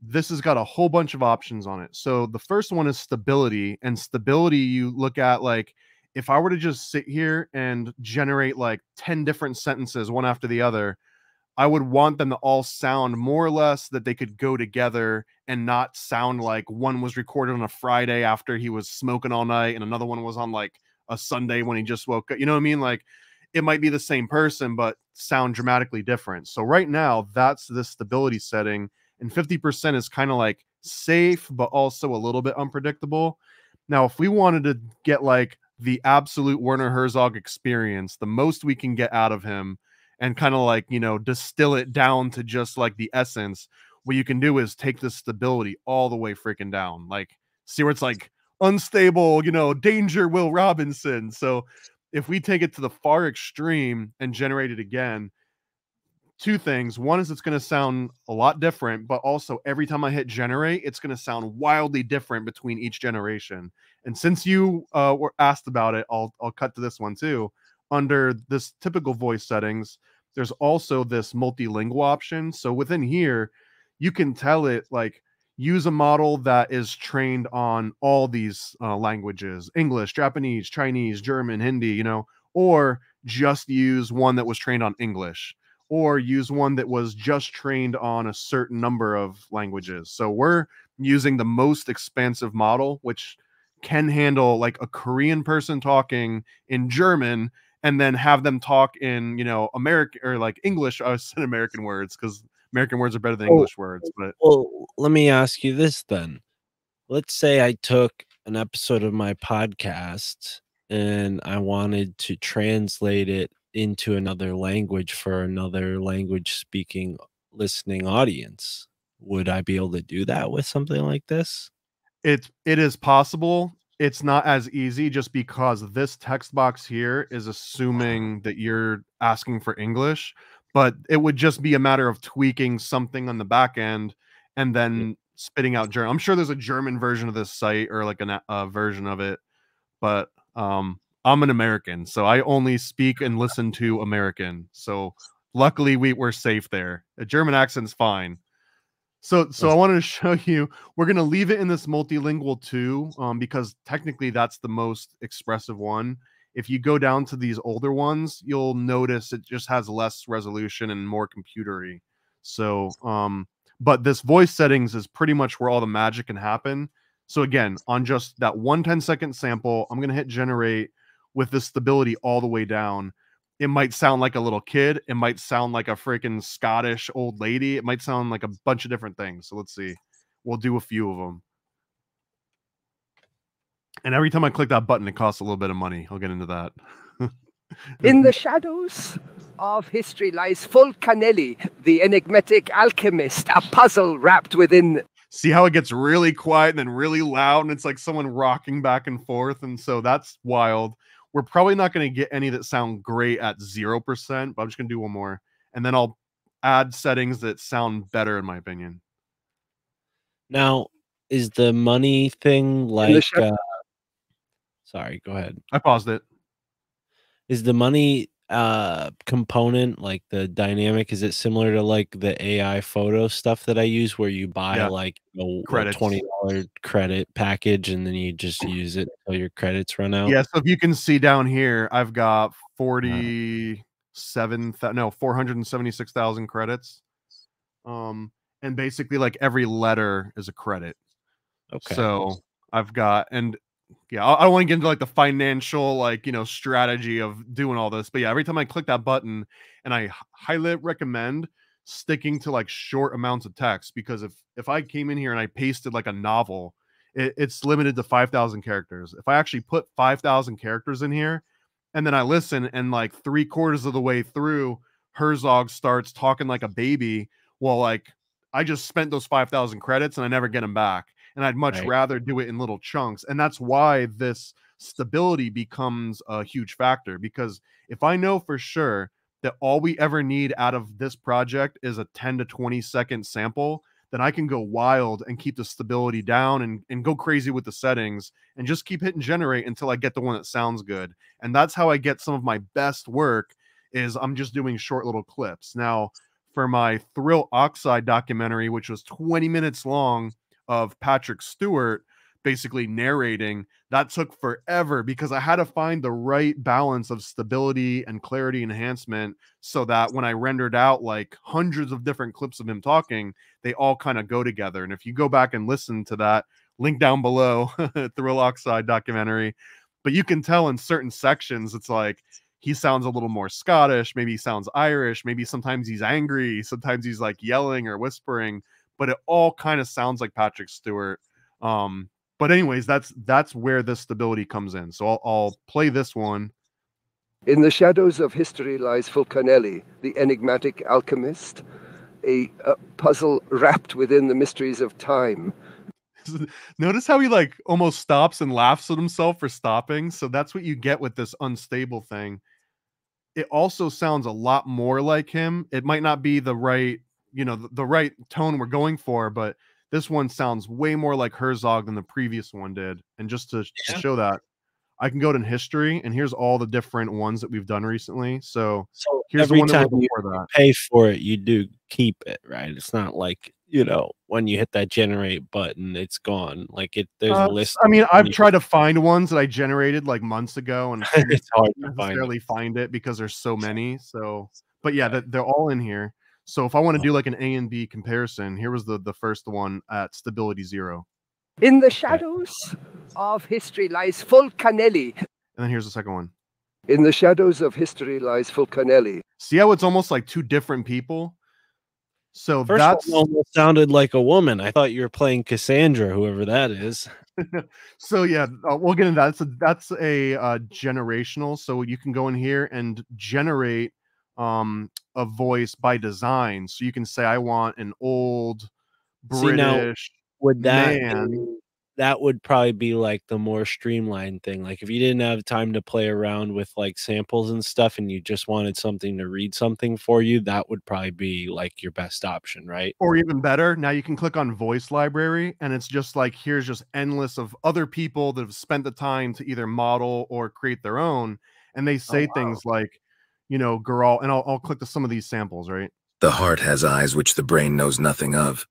this has got a whole bunch of options on it. So the first one is stability, and stability you look at, like, if I were to just sit here and generate like 10 different sentences one after the other, I would want them to all sound more or less that they could go together and not sound like one was recorded on a Friday after he was smoking all night and another one was on like a Sunday when he just woke up. You know what I mean? Like, it might be the same person, but sound dramatically different. So right now, that's the stability setting. And 50% is kind of like safe, but also a little bit unpredictable. Now, if we wanted to get like the absolute Werner Herzog experience, the most we can get out of him, and kind of like, you know, distill it down to just like the essence, what you can do is take the stability all the way freaking down. Like, see where it's like unstable, you know, danger, Will Robinson. So if we take it to the far extreme and generate it again, two things. One is it's going to sound a lot different, but also every time I hit generate, it's going to sound wildly different between each generation. And since you were asked about it, I'll cut to this one too. Under this typical voice settings, there's also this multilingual option. So within here, you can tell it, like, use a model that is trained on all these languages: English, Japanese, Chinese, German, Hindi, you know, or just use one that was trained on English, or use one that was just trained on a certain number of languages. So we're using the most expansive model, which can handle like a Korean person talking in German and then have them talk in, you know, American or like English. I said American words because American words are better than English words. But well, let me ask you this then. Let's say I took an episode of my podcast and I wanted to translate it into another language for another language speaking listening audience. Would I be able to do that with something like this? it is possible. It's not as easy just because this text box here is assuming that you're asking for English, but it would just be a matter of tweaking something on the back end and then spitting out German. I'm sure there's a German version of this site or like a version of it, but I'm an American, so I only speak and listen to American. So Luckily, we're safe there. A German accent's fine. So I wanted to show you, we're going to leave it in this multilingual too, because technically that's the most expressive one. If you go down to these older ones, you'll notice it just has less resolution and more computery. So, but this voice settings is pretty much where all the magic can happen. So again, on just that 1 10-second sample, I'm going to hit generate with the stability all the way down. It might sound like a little kid. It might sound like a freaking Scottish old lady. It might sound like a bunch of different things. So let's see. We'll do a few of them. And every time I click that button, it costs a little bit of money. I'll get into that. In the shadows of history lies Fulcanelli, the enigmatic alchemist, a puzzle wrapped within. See how it gets really quiet and then really loud, and it's like someone rocking back and forth. And so that's wild. We're probably not going to get any that sound great at 0%, but I'm just going to do one more. And then I'll add settings that sound better, in my opinion. Now, is the money thing like... sorry, go ahead. I paused it. Is the money component, like the dynamic, is it similar to like the AI photo stuff that I use where you buy like a $20 credit package and then you just use it until your credits run out? Yeah, so if you can see down here, I've got 476,000 credits. And basically like every letter is a credit. Okay. So I've got, and yeah, I don't want to get into like the financial, like, you know, strategy of doing all this, but yeah, every time I click that button, and I highly recommend sticking to like short amounts of text, because if I came in here and I pasted like a novel, it's limited to 5,000 characters. If I actually put 5,000 characters in here and then I listen, and like 3/4 of the way through, Herzog starts talking like a baby, well, like I just spent those 5,000 credits and I never get them back. And I'd much rather do it in little chunks. And that's why this stability becomes a huge factor, because if I know for sure that all we ever need out of this project is a 10 to 20 second sample, then I can go wild and keep the stability down and go crazy with the settings and just keep hitting generate until I get the one that sounds good. And that's how I get some of my best work, is I'm just doing short little clips. Now, for my Thrill Oxide documentary, which was 20 minutes long, of Patrick Stewart basically narrating, that took forever because I had to find the right balance of stability and clarity enhancement so that when I rendered out like hundreds of different clips of him talking, they all kind of go together. And if you go back and listen to that, link down below, Thrill Oxide documentary, but you can tell in certain sections, it's like he sounds a little more Scottish, maybe he sounds Irish, maybe sometimes he's angry, sometimes he's like yelling or whispering, but it all kind of sounds like Patrick Stewart. But anyways, that's where the stability comes in. So I'll play this one. In the shadows of history lies Fulcanelli, the enigmatic alchemist, a puzzle wrapped within the mysteries of time. Notice how he like almost stops and laughs at himself for stopping. So that's what you get with this unstable thing. It also sounds a lot more like him. It might not be the right, you know, the right tone we're going for, but this one sounds way more like Herzog than the previous one did. And just to show that, I can go to history, and here's all the different ones that we've done recently. So here's every the one time that you that. pay for it, you do keep it, right? It's not like, you know, when you hit that generate button, it's gone. Like there's a list. I mean, I've tried to find ones that I generated like months ago, and it's hard to necessarily find it because there's so many. So, but yeah, they're all in here. So if I want to do like an A and B comparison, here was the first one at stability 0. In the shadows of history lies Fulcanelli. And then here's the second one. In the shadows of history lies Fulcanelli. See how it's almost like two different people? So first one almost sounded like a woman. I thought you were playing Cassandra, whoever that is. So yeah, we'll get into that. So that's a generational. So you can go in here and generate a voice by design. So you can say, I want an old British would that man. That would probably be like the more streamlined thing. Like if you didn't have time to play around with like samples and stuff and you just wanted something to read something for you, that would probably be like your best option, right? Or even better, now you can click on voice library, and it's just like, here's just endless of other people that have spent the time to either model or create their own. And they say things like, you know, Geralt, and I'll click to some of these samples, right? The heart has eyes which the brain knows nothing of.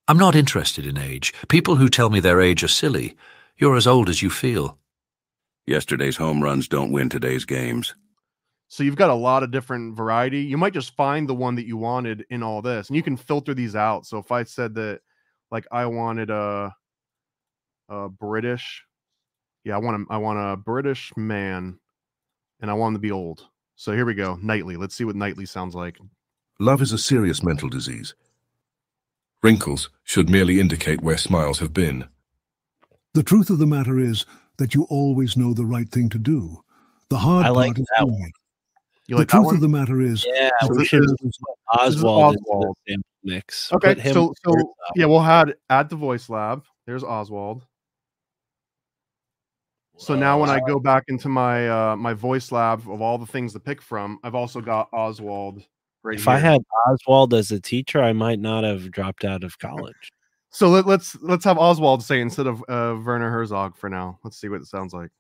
I'm not interested in age. People who tell me their age are silly. You're as old as you feel. Yesterday's home runs don't win today's games. So you've got a lot of different variety. You might just find the one that you wanted in all this, and you can filter these out. So if I said that, like, I wanted a British, yeah, I want a British man, and I want him to be old. So here we go, Knightley. Let's see what Knightley sounds like. Love is a serious mental disease. Wrinkles should merely indicate where smiles have been. The truth of the matter is that you always know the right thing to do. The hard part is doing it. You the like that truth one? of the matter is, Yeah, that we you should always put Oswald into the Oswald. sample mix. Okay, Put him so first. yeah, we'll add the voice lab. There's Oswald. So now when I go back into my my voice lab of all the things to pick from, I've also got Oswald right If here. I had Oswald as a teacher, I might not have dropped out of college. So let's have Oswald say instead of Werner Herzog for now. Let's see what it sounds like.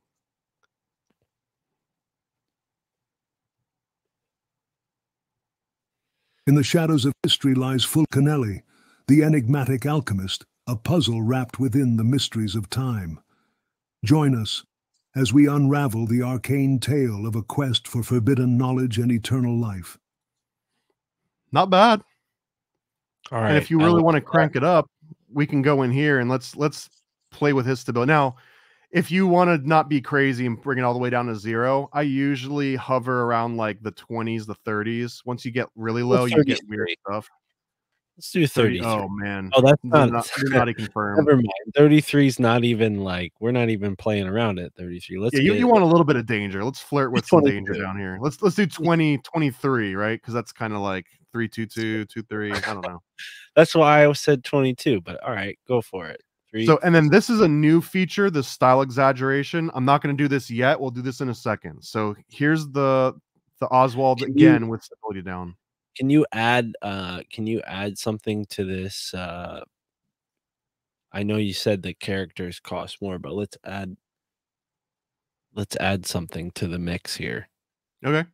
in the shadows of history lies Fulcanelli, the enigmatic alchemist, a puzzle wrapped within the mysteries of time. Join us as we unravel the arcane tale of a quest for forbidden knowledge and eternal life. Not bad. All right. And if you really want to crank it up, we can go in here and let's play with his stability. Now, if you want to not be crazy and bring it all the way down to 0, I usually hover around like the 20s, the 30s. Once you get really low, you get weird stuff. Let's do 33. Oh man. Oh, that's did not confirm. Never mind. 33 is not even like, we're not even playing around at 33. Let's you want a little bit of danger. Let's flirt with some danger 22. down here. Let's do 23, right? Because that's kind of like 322, 23. I don't know. That's why I said 22, but all right, go for it. So, and then this is a new feature, the style exaggeration. I'm not going to do this yet. We'll do this in a second. So here's the Oswald again with stability down. Can you add something to this? I know you said that characters cost more, but let's add something to the mix here. Okay.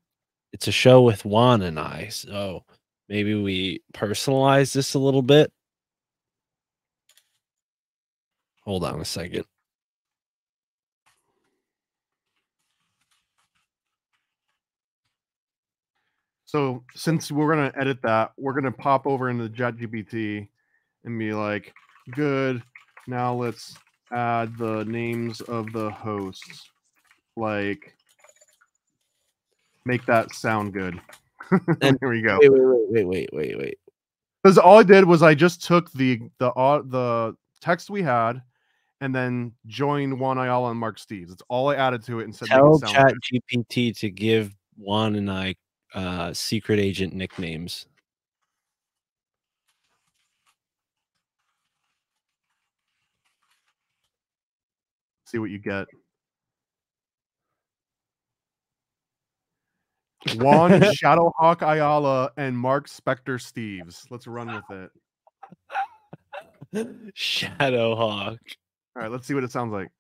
It's a show with Juan and I, so maybe we personalize this a little bit. Hold on a second. So since we're going to edit that, we're going to pop over into ChatGPT and be like, good. Now let's add the names of the hosts. Like, make that sound good. And here we go. Wait. Because all I did was I just took the text we had and then joined Juan Ayala and Mark Steeves. That's all I added to it and said, tell ChatGPT to give Juan and I secret agent nicknames. See what you get. Juan Shadowhawk Ayala and Mark Spector Steeves. Let's run with it. Shadowhawk. All right, let's see what it sounds like.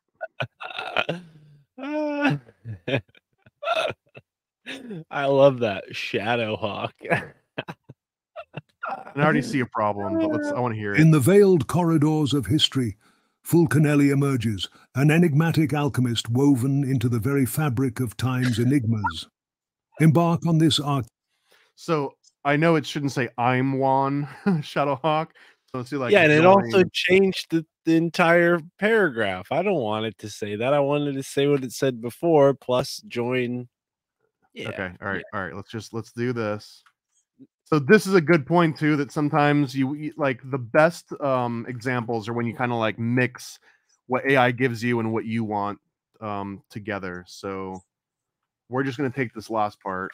I love that. Shadowhawk. And I already see a problem, but I want to hear it. In the veiled corridors of history, Fulcanelli emerges, an enigmatic alchemist woven into the very fabric of time's enigmas. Embark on this arc. So I know it shouldn't say I'm Juan Shadowhawk. So let's do like and it also changed the entire paragraph. I don't want it to say that. I wanted to say what it said before, plus join. Yeah. Okay. All right. Let's do this. So this is a good point too, that sometimes you like the best examples are when you kind of like mix what AI gives you and what you want together. So we're just going to take this last part.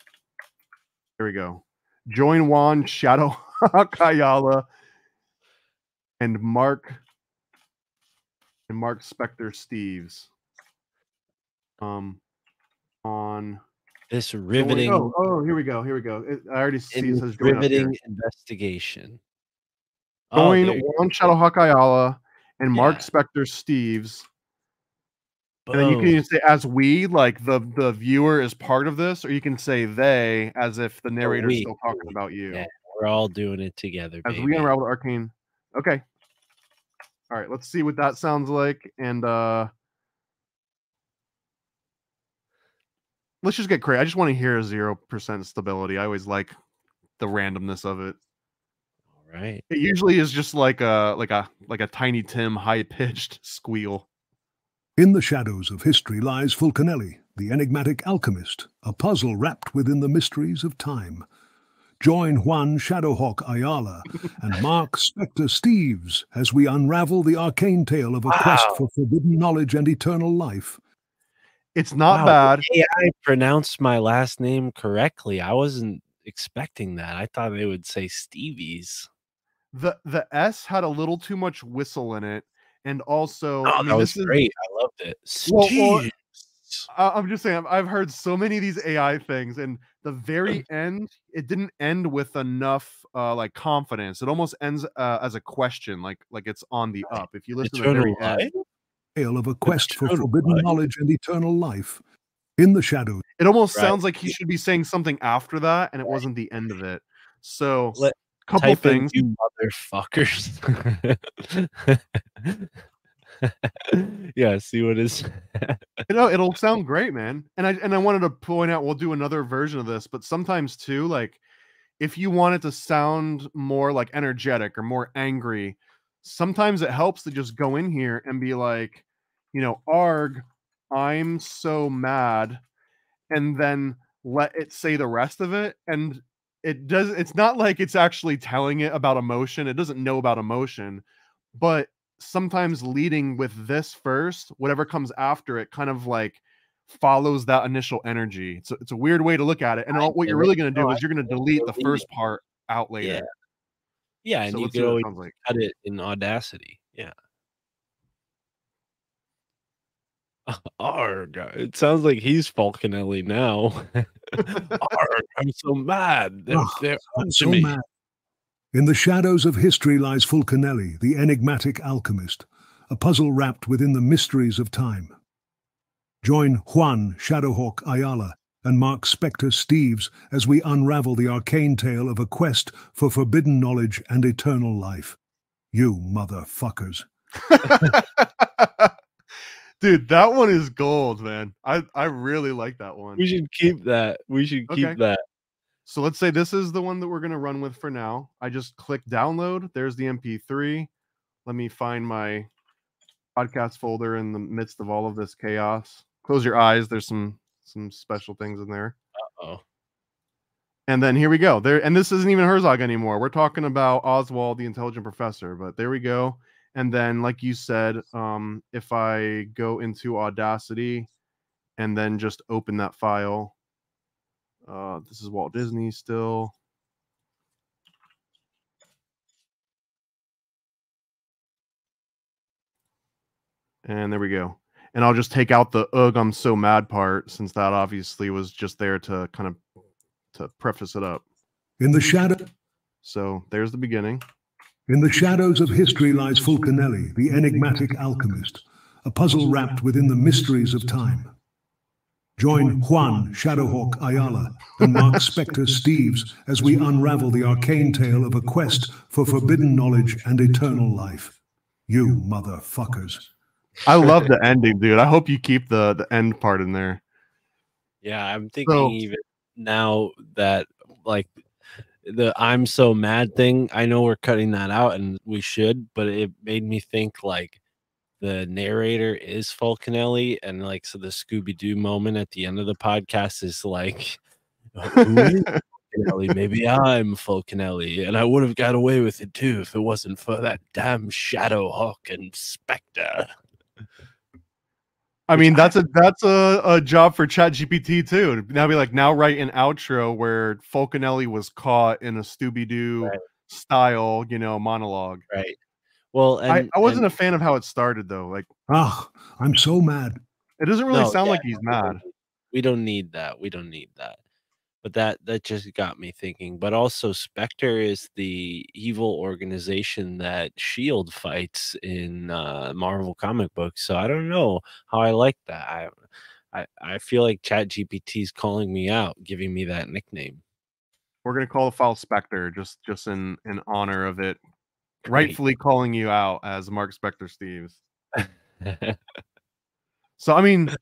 Here we go. Join Juan Shadowhawk Ayala and Mark Spector Steeves on this riveting. Here we go. I already see it says riveting investigation. Join Juan Shadowhawk Ayala and Mark Spector Steeves And then you can Boom. even say as we, like the viewer is part of this, or you can say they as if the narrator's still talking about you. Yeah, we're all doing it together, As baby. we unravel the arcane. Okay. All right, let's see what that sounds like. And let's just get crazy. I just want to hear 0% stability. I always like the randomness of it. All right. It usually is just like a Tiny Tim high-pitched squeal. In the shadows of history lies Fulcanelli, the enigmatic alchemist, a puzzle wrapped within the mysteries of time. Join Juan Shadowhawk Ayala and Mark Spectre Steeves as we unravel the arcane tale of a quest for forbidden knowledge and eternal life. It's not bad. AI pronounced my last name correctly. I wasn't expecting that. I thought they would say Steeves. The S had a little too much whistle in it, and also Oh, I mean, that was this is great. I loved it. well, Steeves. I'm just saying, I've heard so many of these AI things, and the very end, it didn't end with enough like confidence. It almost ends as a question, like it's on the up. If you listen to the very end, tale of a quest for forbidden knowledge and eternal life. In the shadows. It almost sounds like he should be saying something after that, and it wasn't the end of it. So, couple things. You motherfuckers. Yeah, see what is. It'll sound great, man. And I wanted to point out, we'll do another version of this, but sometimes too, like if you want it to sound more like energetic or more angry, sometimes it helps to just go in here and be like, Arg, I'm so mad, and then let it say the rest of it. And it's not like it's actually telling it about emotion. It doesn't know about emotion, but sometimes leading with this first, whatever comes after it kind of like follows that initial energy. It's a weird way to look at it. And what you're really going to do is you're going to delete the first part out later. Yeah, and so you can always cut it in Audacity. Yeah. Arg, it sounds like he's Falconelli now. Arg, I'm so mad. They're so mad. In the shadows of history lies Fulcanelli, the enigmatic alchemist, a puzzle wrapped within the mysteries of time. Join Juan Shadowhawk Ayala and Mark Spectre Steeves as we unravel the arcane tale of a quest for forbidden knowledge and eternal life. You motherfuckers. Dude, that one is gold, man. I really like that one. We should keep that. We should keep that. So let's say this is the one that we're going to run with for now. I just click download. There's the MP3. Let me find my podcast folder in the midst of all of this chaos. Close your eyes. There's some special things in there. Uh-oh. And then here we go. And this isn't even Herzog anymore. We're talking about Oswald, the intelligent professor. But there we go. And then, like you said, if I go into Audacity and then just open that file, this is Walt Disney still. And there we go. And I'll just take out the "ugh, I'm so mad" part, since that obviously was just there to kind of to preface it up. In the shadow. So there's the beginning. In the shadows of history lies Fulcanelli, the enigmatic alchemist, a puzzle wrapped within the mysteries of time. Join Juan Shadowhawk Ayala and Mark Spectre Steeves as we unravel the arcane tale of a quest for forbidden knowledge and eternal life. You motherfuckers. I love the ending, dude. I hope you keep the end part in there. Yeah, I'm thinking even now that like the "I'm so mad" thing, I know we're cutting that out and we should, but it made me think like the narrator is Falconelli, and like so the Scooby-Doo moment at the end of the podcast is like, who is Falconelli? Maybe I'm Falconelli, and I would have got away with it too if it wasn't for that damn Shadowhawk and Spectre. I mean, that's a job for ChatGPT too. Now write an outro where Falconelli was caught in a Scooby-Doo style, monologue. Right. Well, I wasn't a fan of how it started though. Like, I'm so mad. It doesn't really sound like he's mad. We don't need that. We don't need that. But that just got me thinking. But also, Spectre is the evil organization that Shield fights in Marvel comic books. So I don't know how I like that. I feel like ChatGPT is calling me out, giving me that nickname. We're gonna call the file Spectre just in honor of it, Great. rightfully calling you out as Mark Spectre Steeves. So I mean,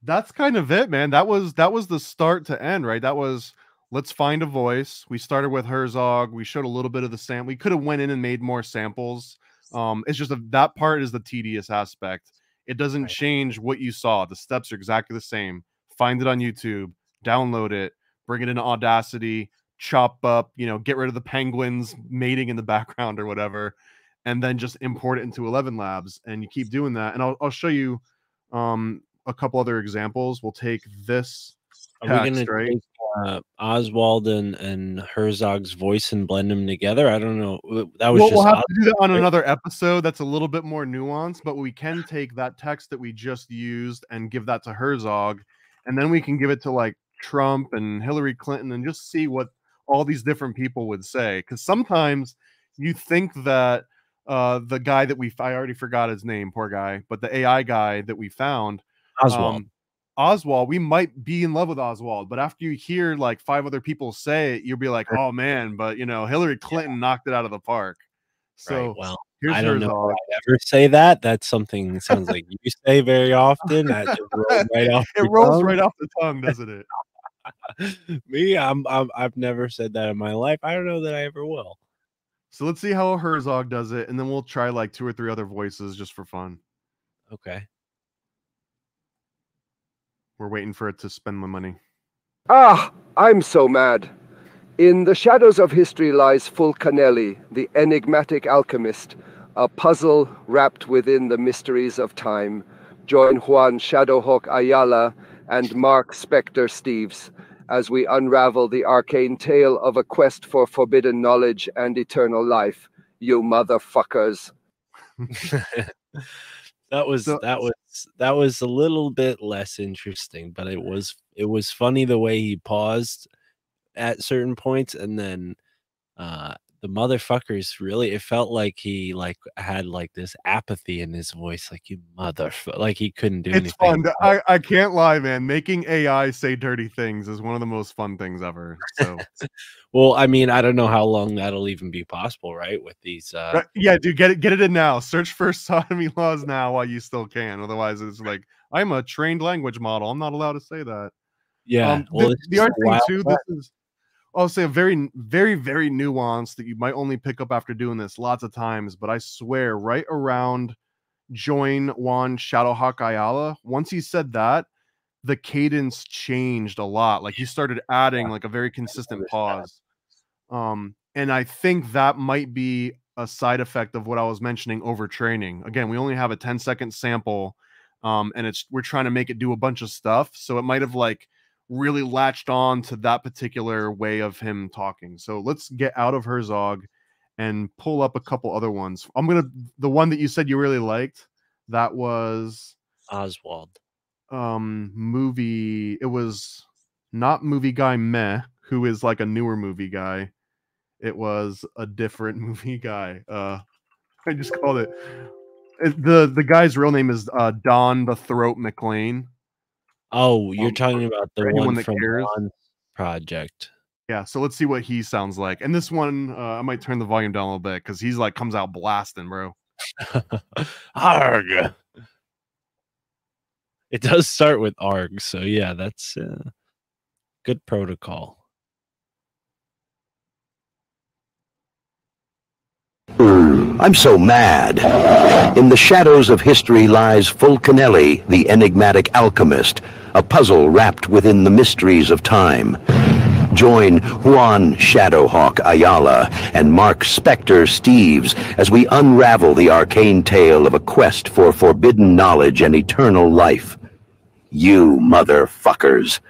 that's kind of it, man. That was the start to end, right? That was let's find a voice. We started with Herzog. We showed a little bit of the sample. We could have went in and made more samples. It's just that part is the tedious aspect. It doesn't change what you saw. The steps are exactly the same. Find it on YouTube, download it, bring it into Audacity, chop up, get rid of the penguins mating in the background or whatever, and then just import it into ElevenLabs. And you keep doing that. And I'll show you a couple other examples. We'll take this text, right? Take Oswald and Herzog's voice and blend them together? I don't know. That was we'll just have to do that on another episode. That's a little bit more nuanced, but we can take that text that we just used and give that to Herzog, and then we can give it to like Trump and Hillary Clinton and just see what all these different people would say. Because sometimes you think that the guy that I already forgot his name, poor guy, but the AI guy that we found, Oswald, we might be in love with Oswald, but after you hear like 5 other people say it, you'll be like, oh man, but Hillary Clinton knocked it out of the park. So right. Well, here's I don't know Herzog. if I ever say that. That's something that sounds like you say very often. That just rolls right off it rolls right off the tongue, doesn't it? Me, I've never said that in my life. I don't know that I ever will. So let's see how Herzog does it, and then we'll try like 2 or 3 other voices just for fun. Okay. We're waiting for it to spend the money. Ah, I'm so mad. In the shadows of history lies Fulcanelli, the enigmatic alchemist, a puzzle wrapped within the mysteries of time. Join Juan Shadowhawk Ayala and Mark Spectre Steeves as we unravel the arcane tale of a quest for forbidden knowledge and eternal life. You motherfuckers. That was a little bit less interesting, but it was funny the way he paused at certain points, and then the motherfuckers really, it felt like he had like this apathy in his voice, like you motherfucker, like he couldn't do anything. It's fun. I can't lie, man. Making AI say dirty things is one of the most fun things ever. So well, I mean, I don't know how long that'll even be possible, right? With these yeah, dude, get it in now. Search for sodomy laws now while you still can. Otherwise, it's like I'm a trained language model. I'm not allowed to say that. Yeah. Well, the other thing too, this is I'll say a very, very, very nuanced that you might only pick up after doing this lots of times, but I swear right around join Juan Shadowhawk Ayala, once he said that, the cadence changed a lot. Like he started adding like a very consistent pause. And I think that might be a side effect of what I was mentioning, overtraining. Again, we only have a 10-second sample, and we're trying to make it do a bunch of stuff. So it might have like really latched on to that particular way of him talking. So let's get out of Herzog and pull up a couple other ones. The one that you said you really liked, that was Oswald. Movie. It was not movie guy Meh, who is like a newer movie guy. It was a different movie guy. I just called it. The guy's real name is Don the Throat McLean. Oh, you're talking about the one that from cares. Ron's project. Yeah, so let's see what he sounds like. And this one, I might turn the volume down a little bit because he's like comes out blasting, bro. Arg. It does start with arg, so yeah, that's good protocol. I'm so mad. In the shadows of history lies Fulcanelli, the enigmatic alchemist, a puzzle wrapped within the mysteries of time. Join Juan Shadowhawk Ayala and Mark Spectre Steeves as we unravel the arcane tale of a quest for forbidden knowledge and eternal life. You motherfuckers.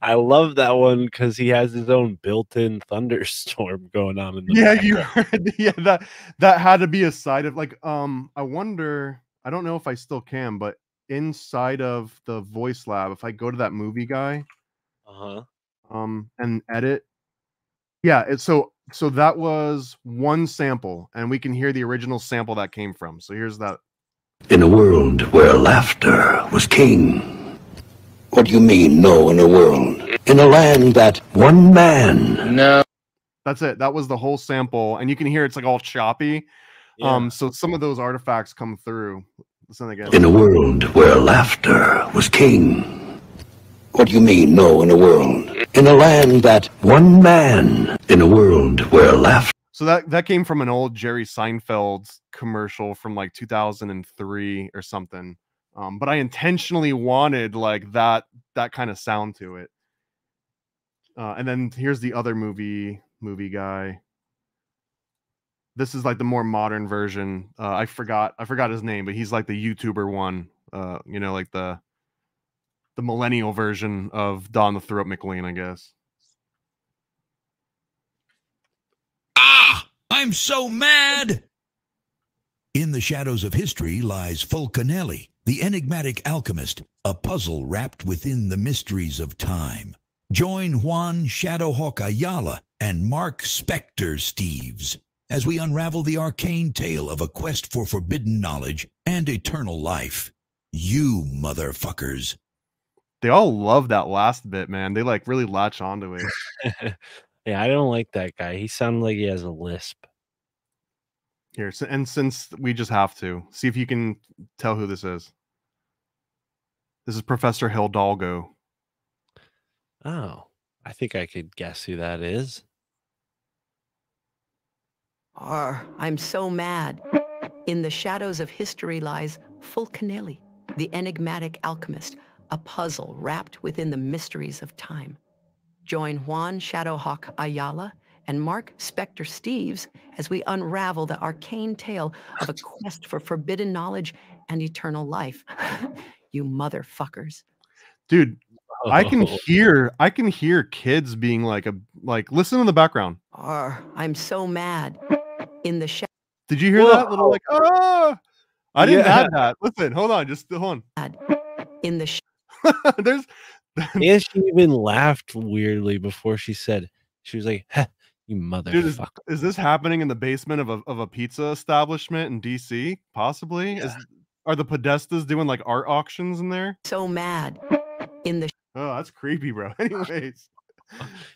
I love that one because he has his own built-in thunderstorm going on in the background. You heard, yeah, that had to be a side of like I wonder, I don't know if I still can, but inside of the voice lab, if I go to that movie guy, And edit. Yeah, it's so that was one sample, and we can hear the original sample that came from. So here's that. In a world where laughter was king. What do you mean, no, in a world? In a land that one man. No. That's it. That was the whole sample, and you can hear it's like all choppy. Yeah. So some of those artifacts come through. Listen again. In a world where laughter was king. What do you mean, no, in a world? In a land that one man. In a world where laughter. So that came from an old Jerry Seinfeld commercial from like 2003 or something. But I intentionally wanted like that kind of sound to it. And then here's the other movie guy. This is like the more modern version. I forgot his name, but he's like the YouTuber one. Like the millennial version of Don the Throat McLean, I guess. Ah, I'm so mad! In the shadows of history lies Fulcanelli, the enigmatic alchemist, a puzzle wrapped within the mysteries of time. Join Juan Shadowhawk Ayala and Mark Spector Steeves as we unravel the arcane tale of a quest for forbidden knowledge and eternal life. You motherfuckers. They all love that last bit, man. They like really latch onto it. Yeah, I don't like that guy. He sounds like he has a lisp. Here, and since we just have to see if you can tell who this is. This is Professor Hidalgo. Oh, I think I could guess who that is. I'm so mad. In the shadows of history lies Fulcanelli, the enigmatic alchemist, a puzzle wrapped within the mysteries of time. Join Juan Shadowhawk Ayala and Mark Spector Steeves as we unravel the arcane tale of a quest for forbidden knowledge and eternal life. You motherfuckers. Dude, I can hear kids being like listen in the background. I'm so mad. In the Did you hear that little like I didn't add that. Listen, hold on, just hold on. In the there's and she even laughed weirdly before she was like, you motherfucker. Dude, is this happening in the basement of a pizza establishment in DC? Possibly. Yeah. Are the Podestas doing like art auctions in there? So mad. In the Oh, that's creepy, bro. Anyways,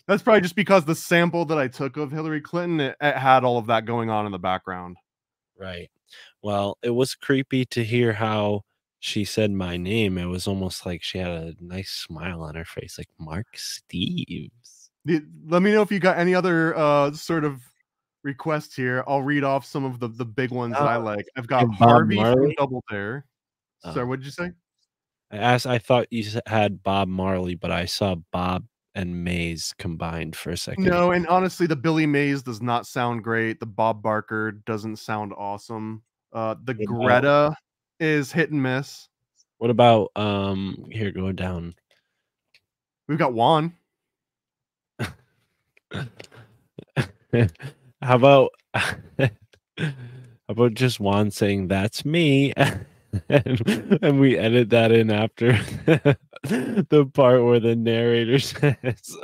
that's probably just because the sample that I took of Hillary Clinton it had all of that going on in the background. Right. Well, it was creepy to hear how she said my name. It was almost like she had a nice smile on her face, like Mark Steeves. Let me know if you got any other sort of requests here. I'll read off some of the big ones that I like. I've got Harvey from Double Dare. Sorry, what did you say? I thought you had Bob Marley, but I saw Bob and Mays combined for a second. No, and honestly, the Billy Mays does not sound great. The Bob Barker doesn't sound awesome. The Greta is hit and miss. What about here, go down. We've got Juan. How about just Juan saying that's me? and we edit that in after the part where the narrator says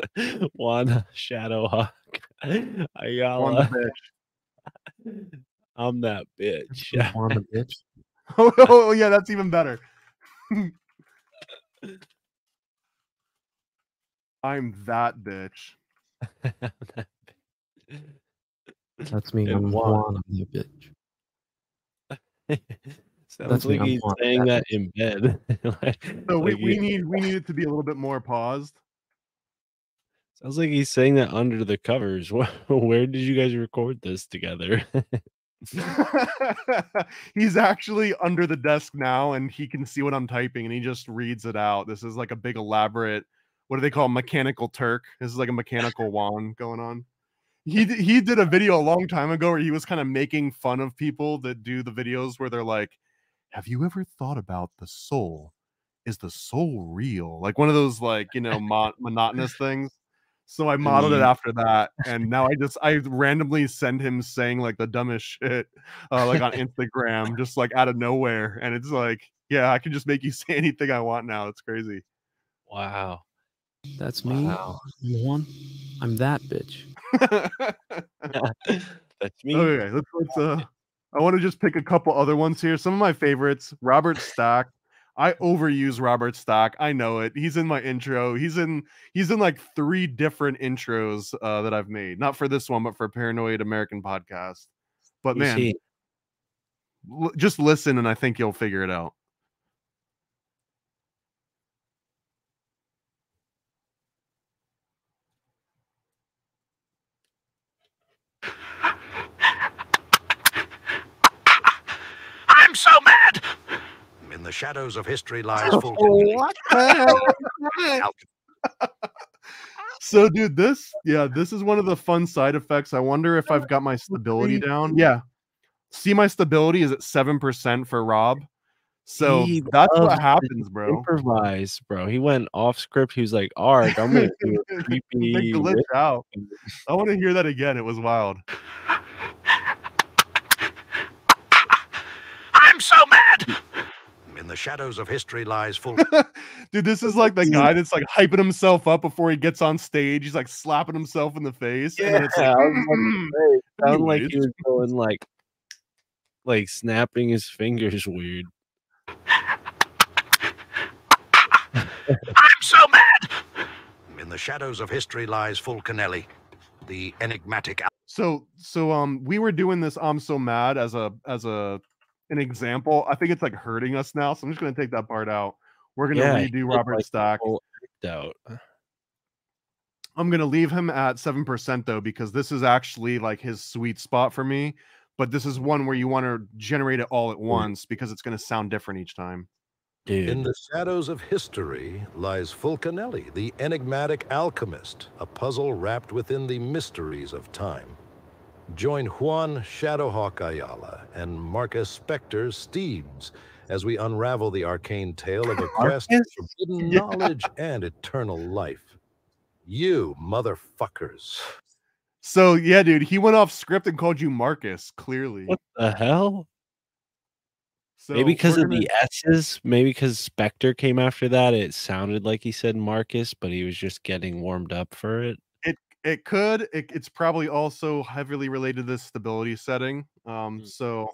Juan Shadowhawk Ayala. I'm that bitch. Juan the bitch. Oh yeah, that's even better. I'm that bitch. That's me. I'm Juan. I'm the bitch. Sounds like he's saying that in bed. So we need it to be a little bit more paused. Sounds like he's saying that under the covers. Where did you guys record this together? He's actually under the desk now, and he can see what I'm typing, and he just reads it out. This is like a big elaborate, what do they call mechanical Turk? This is like a mechanical wand going on. He did a video a long time ago where he was kind of making fun of people that do the videos where they're like, have you ever thought about the soul? Is the soul real? Like one of those like, monotonous things. So I modeled it after that, and now I randomly send him saying like the dumbest shit, like on Instagram, just like out of nowhere, and it's like, yeah, I can just make you say anything I want now. It's crazy. Wow. That's me. Wow. I'm one. I'm that bitch. That's me. Okay, let's I want to just pick a couple other ones here. Some of my favorites. Robert Stack. I overuse Robert Stack. I know it. He's in my intro. He's in like 3 different intros that I've made. Not for this one, but for Paranoid American Podcast. But Who's man, he? just listen and I think you'll figure it out. I'm so mad! In the shadows of history lies full. What the hell? So, dude, this is one of the fun side effects. I wonder if I've got my stability down. Yeah. See, my stability is at 7% for Rob. So He that's loves what to happens, bro. improvise, bro. He went off script. He was like, "Arg, I'm gonna do a They creepy." glitch out. I want to hear that again. It was wild. I'm so mad! In the shadows of history lies full. Dude, this is like the guy that's like hyping himself up before he gets on stage. He's like slapping himself in the face. Yeah, And then it's like, I was about to say, it sounded like anyways. he was going like snapping his fingers weird. I'm so mad! In the shadows of history lies Fulcanelli, the enigmatic. So we were doing this I'm so mad as an example. I think it's like hurting us now, so I'm just gonna take that part out. We're gonna Yeah, redo Robert Stack. Out. I'm gonna leave him at 7% though, because this is actually like his sweet spot for me. But this is one where you want to generate it all at once because it's gonna sound different each time. Dude. In the shadows of history lies Fulcanelli, the enigmatic alchemist, a puzzle wrapped within the mysteries of time. Join Juan Shadowhawk Ayala and Marcus Spector Steeves as we unravel the arcane tale of a quest for forbidden knowledge and eternal life. You motherfuckers. So yeah, dude, he went off script and called you Marcus, clearly. What the hell? So maybe because we're of the S's, maybe because Spectre came after that, it sounded like he said Marcus, but he was just getting warmed up for it. It could. It's probably also heavily related to this stability setting. So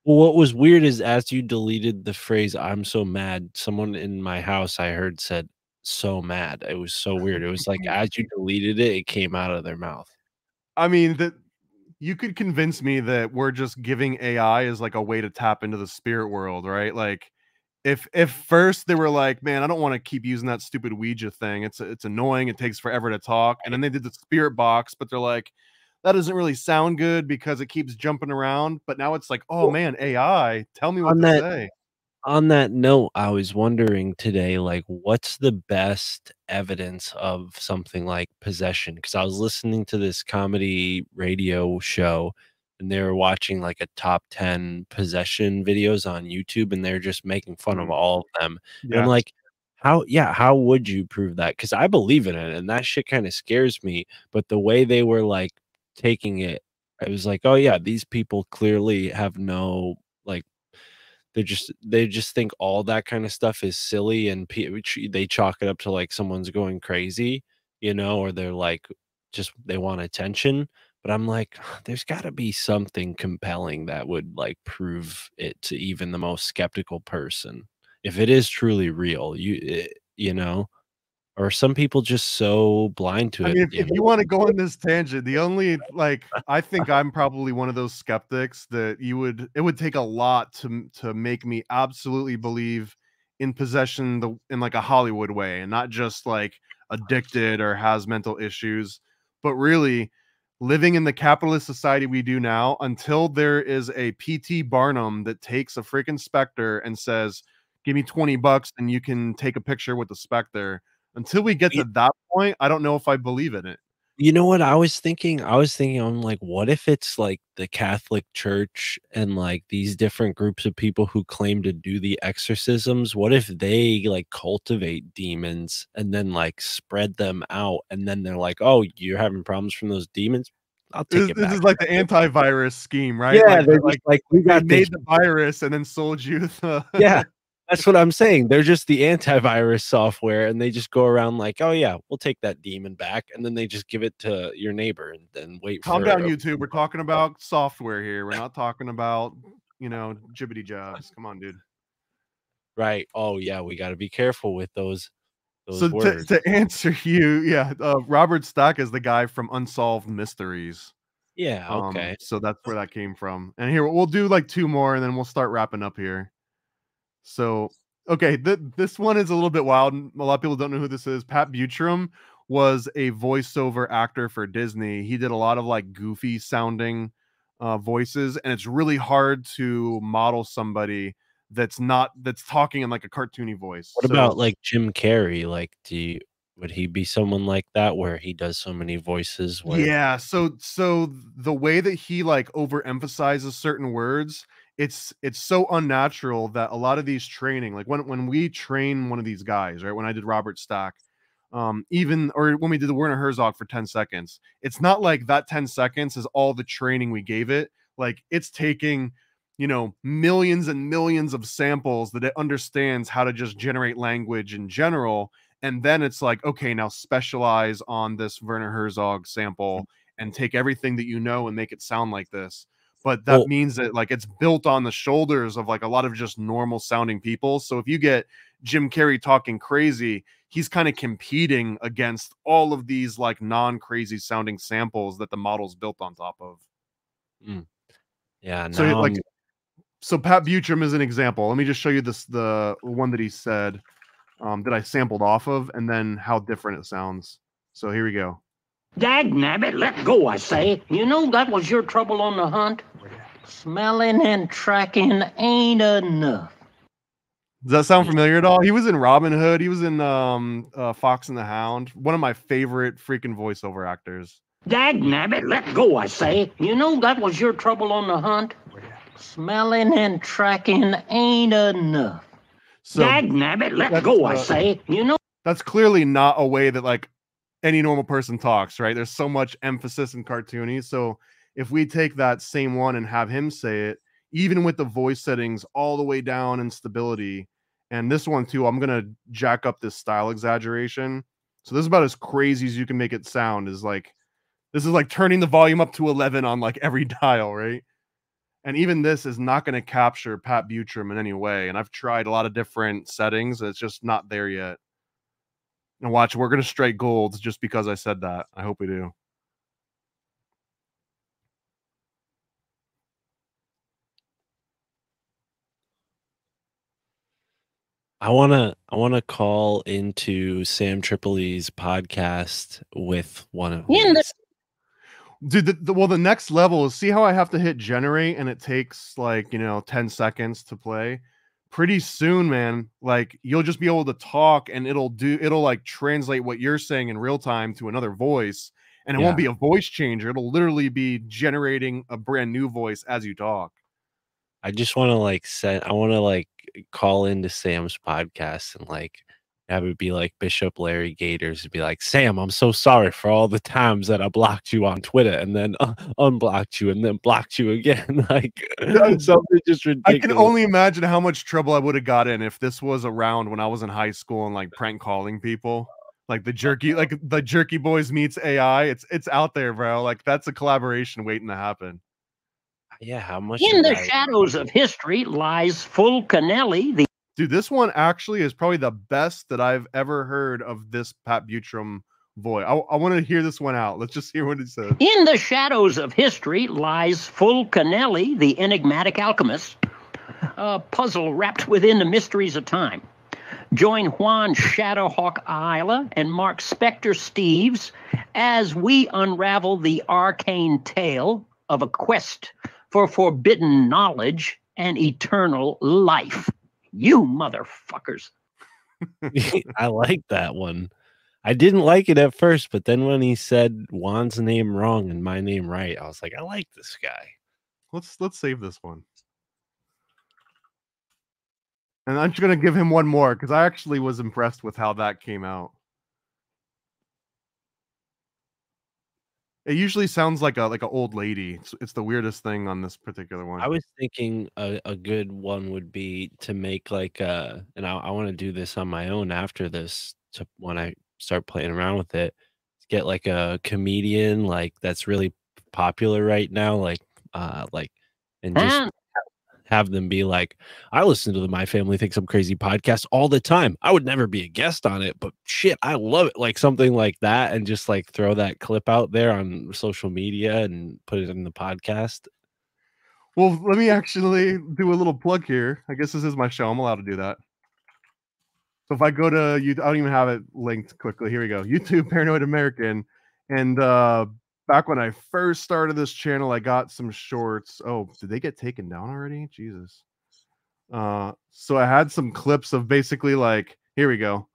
Well, what was weird is as you deleted the phrase "I'm so mad," someone in my house I heard said "so mad." It was so weird. It was like as you deleted it, it came out of their mouth. I mean, that you could convince me that we're just giving AI as like a way to tap into the spirit world, right? Like if first they were like, man, I don't want to keep using that stupid Ouija thing. It's annoying. It takes forever to talk. And then they did the spirit box, but they're like, that doesn't really sound good because it keeps jumping around. But now it's like, oh man, AI, tell me what to say. On that note, I was wondering today, like, what's the best evidence of something like possession? Because I was listening to this comedy radio show and they were watching like a top 10 possession videos on YouTube and they're just making fun of all of them. And I'm like, how would you prove that? Because I believe in it and that shit kind of scares me. But the way they were like taking it, I was like, oh yeah, these people clearly have no like they just think all that kind of stuff is silly and they chalk it up to like someone's going crazy, you know, or they're like just they want attention. But I'm like, there's got to be something compelling that would like prove it to even the most skeptical person if it is truly real. You know, or some people just so blind to it. I mean, if you want to go on this tangent, the only like I think I'm probably one of those skeptics that it would take a lot to make me absolutely believe in possession in like a Hollywood way and not just like addicted or has mental issues, but really living in the capitalist society we do now until there is a P.T. Barnum that takes a freaking Spectre and says, give me $20 and you can take a picture with the Spectre. Until we get to that point, I don't know if I believe in it. You know what I was thinking? I'm like, what if it's like the Catholic Church and like these different groups of people who claim to do the exorcisms? What if they like cultivate demons and then like spread them out? And then they're like, oh, you're having problems from those demons? I'll take it back. This is like the antivirus scheme, right? Yeah, like, like we got made the virus and then sold you the yeah. That's what I'm saying. They're just the antivirus software, and they just go around like, oh yeah, we'll take that demon back, and then they just give it to your neighbor and then wait Calm for down, YouTube. We're talking about software here. We're not talking about, jibbity jobs. Come on, dude. Right. Oh yeah, we got to be careful with those So words. to answer you, yeah, Robert Stack is the guy from Unsolved Mysteries. Yeah, okay. So that's where that came from. And here we'll do like 2 more, and then we'll start wrapping up here. So, okay, this one is a little bit wild. A lot of people don't know who this is. Pat Buttram was a voiceover actor for Disney. He did a lot of like goofy sounding voices, and it's really hard to model somebody that's talking in like a cartoony voice. What about like Jim Carrey? Like, would he be someone like that where he does so many voices? Yeah, so the way that he like overemphasizes certain words, it's so unnatural that a lot of these training, like when we train one of these guys, right? When I did Robert Stack, or when we did the Werner Herzog for 10 seconds, it's not like that 10 seconds is all the training we gave it. Like it's taking, millions and millions of samples that it understands how to just generate language in general. And then it's like, okay, now specialize on this Werner Herzog sample and take everything that and make it sound like this. But that means that like it's built on the shoulders of like a lot of just normal sounding people. So if you get Jim Carrey talking crazy, he's kind of competing against all of these like non-crazy sounding samples that the model's built on top of. Yeah. So Pat Buttram is an example. Let me just show you the one that he said. That I sampled off of, and then how different it sounds. So here we go. Dagnabbit, let go, I say. You know that was your trouble on the hunt? Smelling and tracking ain't enough. Does that sound familiar at all? He was in Robin Hood. He was in Fox and the Hound. One of my favorite freaking voiceover actors. Dagnabbit, let go, I say. You know that was your trouble on the hunt? Smelling and tracking ain't enough. So Dagnabbit, let go, I say. That's clearly not a way that like any normal person talks, right? There's so much emphasis in cartoony. So if we take that same one and have him say it, even with the voice settings all the way down in stability, and this one too, I'm gonna jack up this style exaggeration. So this is about as crazy as you can make it sound. This is like turning the volume up to 11 on like every dial, right? And even this is not going to capture Pat Buttram in any way. And I've tried a lot of different settings. It's just not there yet. And watch, we're going to strike gold just because I said that. I hope we do. I wanna call into Sam Tripoli's podcast with one of these. Dude, the next level is, see how I have to hit generate and it takes like 10 seconds to play. Pretty soon, man, like you'll just be able to talk and it'll like translate what you're saying in real time to another voice, and it won't be a voice changer. It'll literally be generating a brand new voice as you talk. I just want to call into Sam's podcast and like have it be like Bishop Larry Gators and be like, Sam, I'm so sorry for all the times that I blocked you on Twitter and then unblocked you and then blocked you again. Like something just ridiculous. I can only imagine how much trouble I would have got in if this was around when I was in high school and like prank calling people. Like the Jerky Boys meets AI. It's out there, bro. Like that's a collaboration waiting to happen. Yeah, how much in the shadows of history lies Fulcanelli, Dude, this one actually is probably the best that I've ever heard of this Pat Buttram voice. I want to hear this one out. Let's just hear what it says. In the shadows of history lies Fulcanelli, the enigmatic alchemist, a puzzle wrapped within the mysteries of time. Join Juan Shadowhawk Ayala and Mark Spector Steeves as we unravel the arcane tale of a quest for forbidden knowledge and eternal life. You motherfuckers. I like that one. I didn't like it at first, but then when he said Juan's name wrong and my name right, I was like, I like this guy. Let's save this one. And I'm just gonna give him one more because I actually was impressed with how that came out. It usually sounds like a old lady. It's the weirdest thing on this particular one. I was thinking a good one would be to make like and I want to do this on my own after this to when I start playing around with it. Get like a comedian like that's really popular right now, like and just Ah, have them be like, I listen to the My Family Thinks I'm Crazy podcast all the time. I would never be a guest on it, but shit, I love it. Like something like that, and just like throw that clip out there on social media and put it in the podcast. Well, let me actually do a little plug here. I guess this is my show. I'm allowed to do that. So if I go to you, I don't even have it linked quickly. Here we go. YouTube Paranoid American. And back when I first started this channel, I got some shorts. Oh, did they get taken down already? Jesus. So I had some clips of basically like, here we go.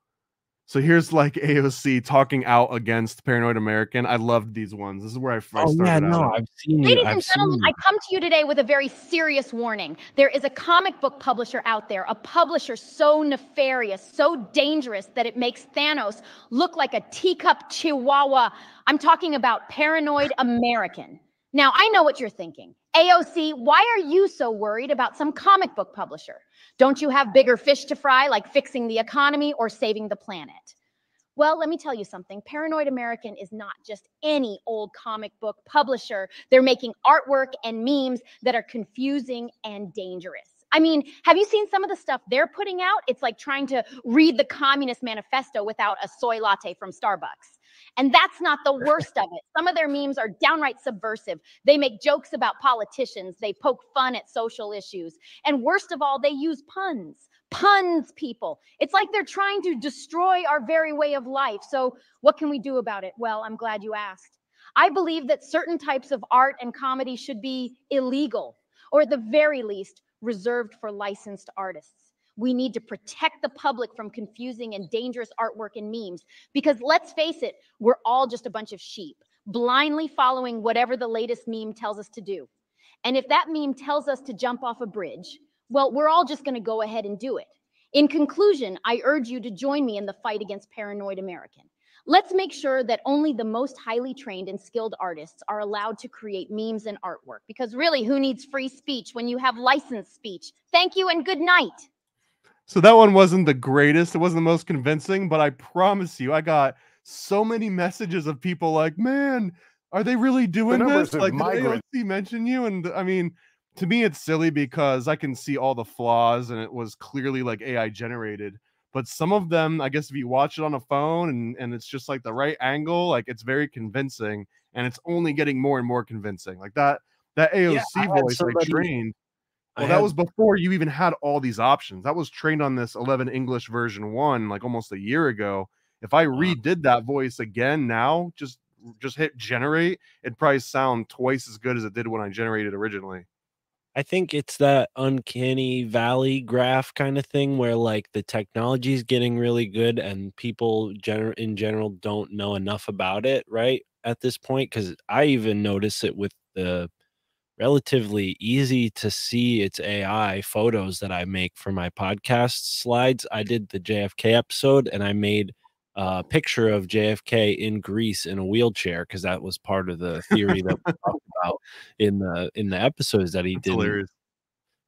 So here's like AOC talking out against Paranoid American. I loved these ones. This is where I first started out. I've seen Ladies and gentlemen, I come to you today with a very serious warning. There is a comic book publisher out there, a publisher so nefarious, so dangerous that it makes Thanos look like a teacup chihuahua. I'm talking about Paranoid American. Now, I know what you're thinking. AOC, why are you so worried about some comic book publisher? Don't you have bigger fish to fry, like fixing the economy or saving the planet? Well, let me tell you something. Paranoid American is not just any old comic book publisher. They're making artwork and memes that are confusing and dangerous. I mean, have you seen some of the stuff they're putting out? It's like trying to read the Communist Manifesto without a soy latte from Starbucks. And that's not the worst of it. Some of their memes are downright subversive. They make jokes about politicians. They poke fun at social issues. And worst of all, they use puns. Puns, people. It's like they're trying to destroy our very way of life. So what can we do about it? Well, I'm glad you asked. I believe that certain types of art and comedy should be illegal, or at the very least, reserved for licensed artists. We need to protect the public from confusing and dangerous artwork and memes, because let's face it, we're all just a bunch of sheep, blindly following whatever the latest meme tells us to do. And if that meme tells us to jump off a bridge, well, we're all just going to go ahead and do it. In conclusion, I urge you to join me in the fight against Paranoid American. Let's make sure that only the most highly trained and skilled artists are allowed to create memes and artwork, because really, who needs free speech when you have licensed speech? Thank you and good night. So that one wasn't the greatest. It wasn't the most convincing, but I promise you, I got so many messages of people like, man, are they really doing this? Like, did AOC mention you? And I mean, to me, it's silly because I can see all the flaws and it was clearly like AI generated. But some of them, I guess if you watch it on a phone and it's just like the right angle, like it's very convincing, and it's only getting more and more convincing. Like that AOC voice I trained. Well, that was before you even had all these options. That was trained on this 11 English version 1 like almost a year ago. If I redid that voice again now, just hit generate, it'd probably sound twice as good as it did when I generated originally. I think it's that uncanny valley graph kind of thing where like the technology is getting really good and people in general don't know enough about it right at this point, because I even notice it with the relatively easy to see it's AI photos that I make for my podcast slides. I did the JFK episode and I made a picture of JFK in Greece in a wheelchair, because that was part of the theory that we talked about in the episodes that he did.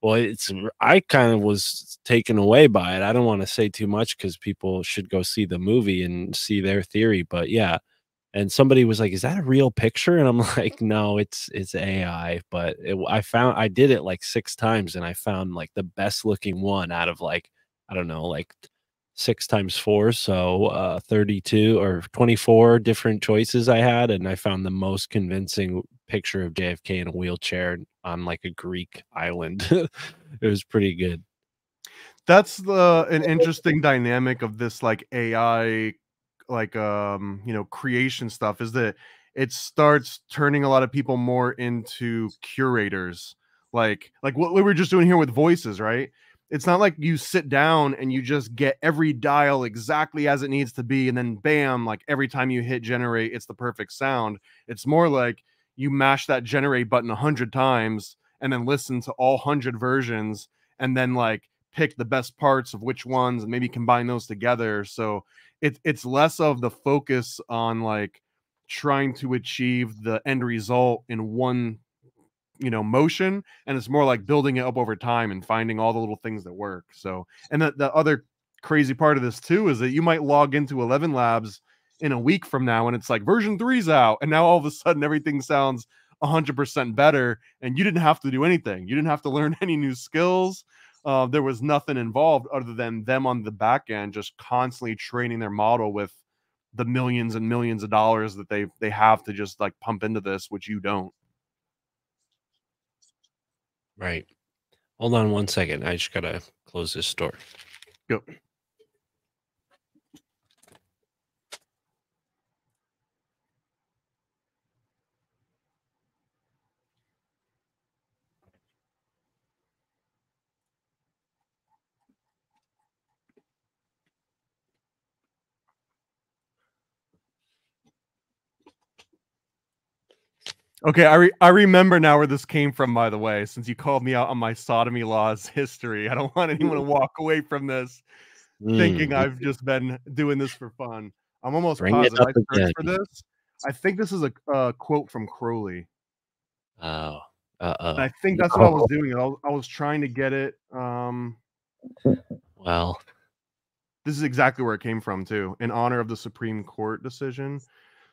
Well, I kind of was taken away by it. I don't want to say too much because people should go see the movie and see their theory, but yeah. And somebody was like, "Is that a real picture?" And I'm like, "No, it's AI." But I did it like 6 times, and I found like the best looking one out of like, I don't know, like 6 times 4, so 32 or 24 different choices I had, and I found the most convincing picture of JFK in a wheelchair on like a Greek island. It was pretty good. That's an interesting dynamic of this like AI like creation stuff, is that it starts turning a lot of people more into curators, like what we were just doing here with voices, right? It's not like you sit down and you just get every dial exactly as it needs to be and then bam, like every time you hit generate it's the perfect sound. It's more like you mash that generate button 100 times and then listen to all 100 versions and then like pick the best parts of which ones and maybe combine those together. So it's less of the focus on like trying to achieve the end result in one, motion, and it's more like building it up over time and finding all the little things that work. So, and the other crazy part of this too is that you might log into ElevenLabs in a week from now and it's like version 3's out, and now all of a sudden everything sounds 100% better, and you didn't have to do anything. You didn't have to learn any new skills. There was nothing involved other than them on the back end just constantly training their model with the millions and millions of dollars that they have to just like pump into this, which you don't. Right. Hold on one second. I just gotta close this door. Go. Okay, I remember now where this came from, by the way, since you called me out on my sodomy laws history. I don't want anyone to walk away from this thinking I've just been doing this for fun. I'm almost Bring it positive up I searched again. for this. I think this is a quote from Crowley. Oh, I think that's what I was doing. I was trying to get it. Well, this is exactly where it came from too, in honor of the Supreme Court decision.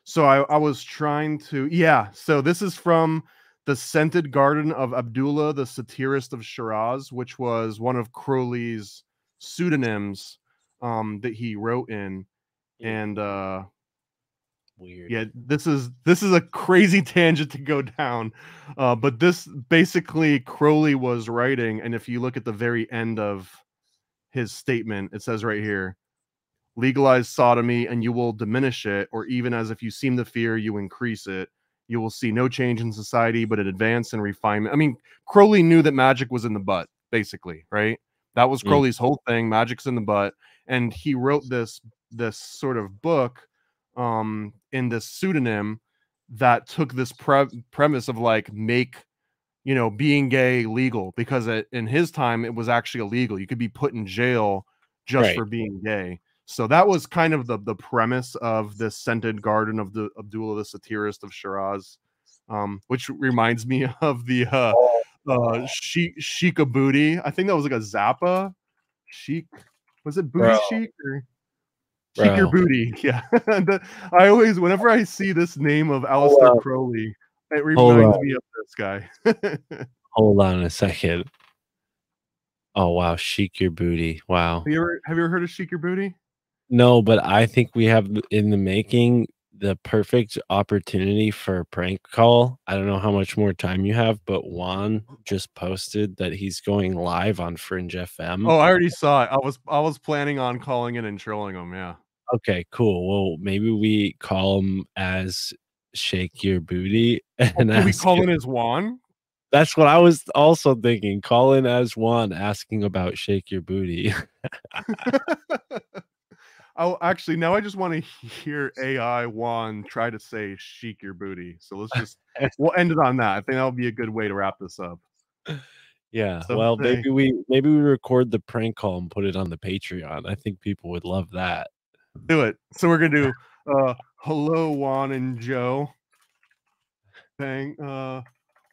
So I was trying to, so this is from The Scented Garden of Abdullah, the satirist of Shiraz, which was one of Crowley's pseudonyms that he wrote in. And weird. Yeah, this is a crazy tangent to go down. But this basically Crowley was writing, and if you look at the very end of his statement, it says right here, legalize sodomy and you will diminish it, or even as if you seem to fear, you increase it. You will see no change in society, but an advance and refinement. I mean, Crowley knew that magic was in the butt, basically, right? That was Crowley's whole thing. Magic's in the butt. And he wrote this sort of book in this pseudonym that took this premise of like make, being gay legal, because in his time, it was actually illegal. You could be put in jail just for being gay. So that was kind of the premise of this Scented Garden of the Abdullah, the satirist of Shiraz, which reminds me of the Sheikah Booty. I think that was like a Zappa. Chic, was it Booty Chic or Chic Your Booty? Yeah. I always, whenever I see this name of Aleister Crowley, it reminds me of this guy. Hold on a second. Oh wow, Chic Your Booty. Wow. Have you ever heard of Chic Your Booty? No, but I think we have in the making the perfect opportunity for a prank call. I don't know how much more time you have, but Juan just posted that he's going live on Fringe FM. Oh, I already saw it. I was planning on calling in and trolling him. Yeah. Okay, cool. Well, maybe we call him as Shake Your Booty and Can we call in as Juan? That's what I was also thinking. Call in as Juan asking about Shake Your Booty. Oh, actually, now I just want to hear AI Juan try to say "chic your booty." So we'll end it on that. I think that would be a good way to wrap this up. Yeah. Well, maybe we record the prank call and put it on the Patreon. I think people would love that. Do it. So we're gonna do hello Juan and Joe. Saying